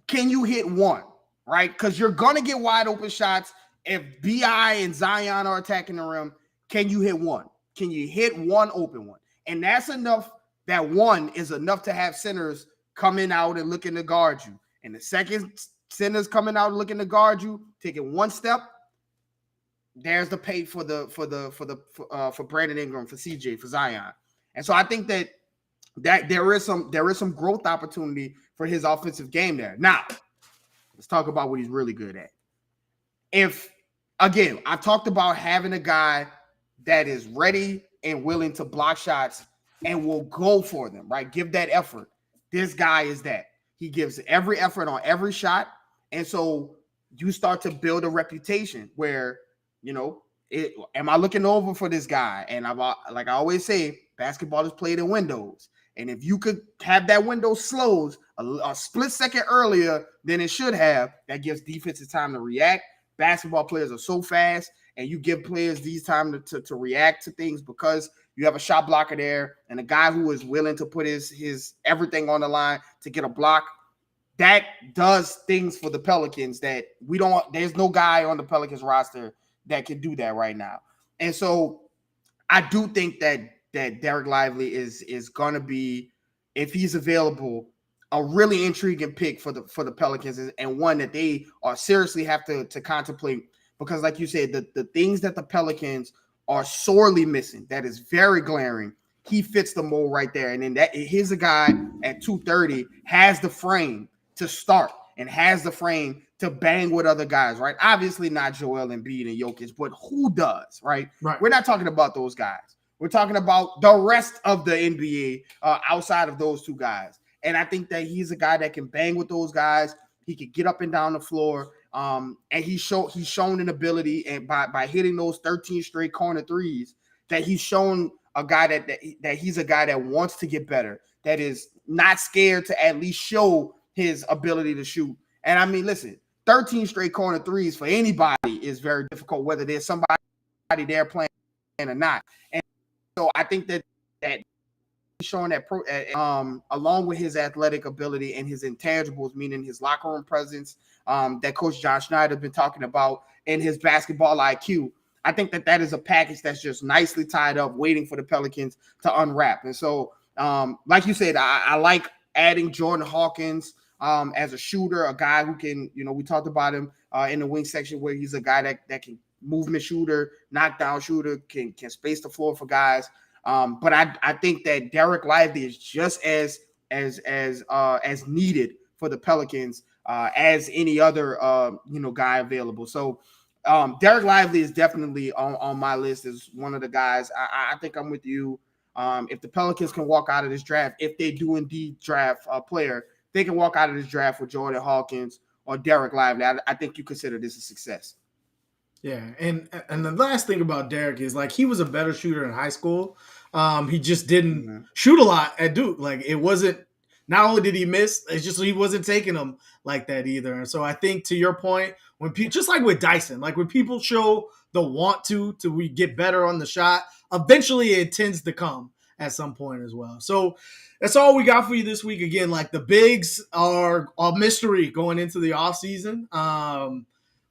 can you hit one, right? Because you're going to get wide open shots. If B.I. and Zion are attacking the rim, can you hit one? Can you hit one open one? And that's enough. That one is enough to have centers coming out and looking to guard you. And the second center's coming out and looking to guard you, taking one step, there's the pay for Brandon Ingram, for CJ, for Zion. And so I think that there is some growth opportunity for his offensive game there. Now, let's talk about what he's really good at. Again, I talked about having a guy that is ready and willing to block shots and will go for them, right? Give that effort. This guy is that. He gives every effort on every shot. And so you start to build a reputation where, am I looking over for this guy? And like I always say, basketball is played in windows. And if you could have that window slows a split second earlier than it should have, that gives defenses time to react. Basketball players are so fast, and you give players these time to react to things because you have a shot blocker there and a guy who is willing to put his everything on the line to get a block. That does things for the Pelicans that there's no guy on the Pelicans roster that can do that right now. And so I do think that Garrick Lively is going to be, if he's available, a really intriguing pick for the Pelicans, and one that they are seriously have to contemplate, because like you said, the things that the Pelicans are sorely missing, that is very glaring, he fits the mold right there. And then here's a guy at 230, has the frame to start and has the frame to bang with other guys, right? Obviously not Joel Embiid and Jokic, but who does, right? We're not talking about those guys. We're talking about the rest of the NBA outside of those two guys. And I think that he's a guy that can bang with those guys. He can get up and down the floor. And he's shown an ability, and by hitting those 13 straight corner threes, that he's shown a guy that he's a guy that wants to get better, that is not scared to at least show his ability to shoot. And I mean, listen, 13 straight corner threes for anybody is very difficult, whether there's somebody there playing or not. And so I think that showing that along with his athletic ability and his intangibles, meaning his locker room presence, that Coach John Schneider has been talking about, and his basketball IQ, I think that is a package that's just nicely tied up, waiting for the Pelicans to unwrap. And so, like you said, I like adding Jordan Hawkins as a shooter, a guy who can, we talked about him in the wing section, where he's a guy that can movement shooter, knockdown shooter, can space the floor for guys. But I think that Garrick Lively is just as needed for the Pelicans as any other guy available. So Garrick Lively is definitely on my list as one of the guys. I think I'm with you. If the Pelicans can walk out of this draft, if they do indeed draft a player, they can walk out of this draft with Jordan Hawkins or Garrick Lively. I think you consider this a success. Yeah, and the last thing about Derek is, like, he was a better shooter in high school. He just didn't shoot a lot at Duke. Like, it wasn't, not only did he miss, it's just he wasn't taking them like that either. And so I think, to your point, when people, just like with Dyson, like when people show the want to we get better on the shot, eventually it tends to come at some point as well. So that's all we got for you this week. Again, like, the bigs are a mystery going into the offseason.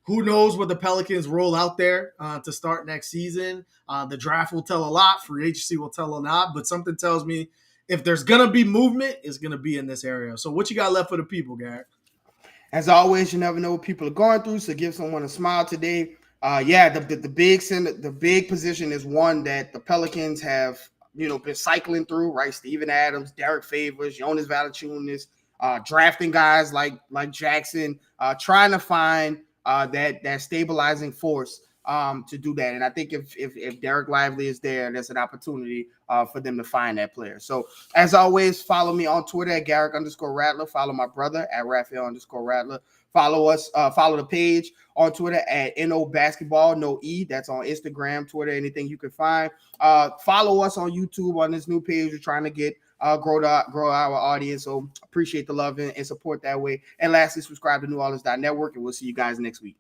Who knows what the Pelicans roll out there to start next season? The draft will tell a lot. Free agency will tell a lot. But something tells me if there's going to be movement, it's going to be in this area. So what you got left for the people, Garrick? As always, you never know what people are going through. So give someone a smile today. The big position is one that the Pelicans have, been cycling through, right? Steven Adams, Derek Favors, Jonas Valanciunas, drafting guys like Jackson, trying to find that stabilizing force to do that. And I think if Garrick Lively is there, there's an opportunity for them to find that player. So as always, follow me on Twitter at Garrick_Rattler. Follow my brother at Raphael_Rattler. Follow us, follow the page on Twitter at NO Basketball, no E. That's on Instagram, Twitter, anything you can find. Follow us on YouTube on this new page. We're trying to get grow our audience. So appreciate the love and support that way. And lastly, subscribe to NewOrleans.network, and we'll see you guys next week.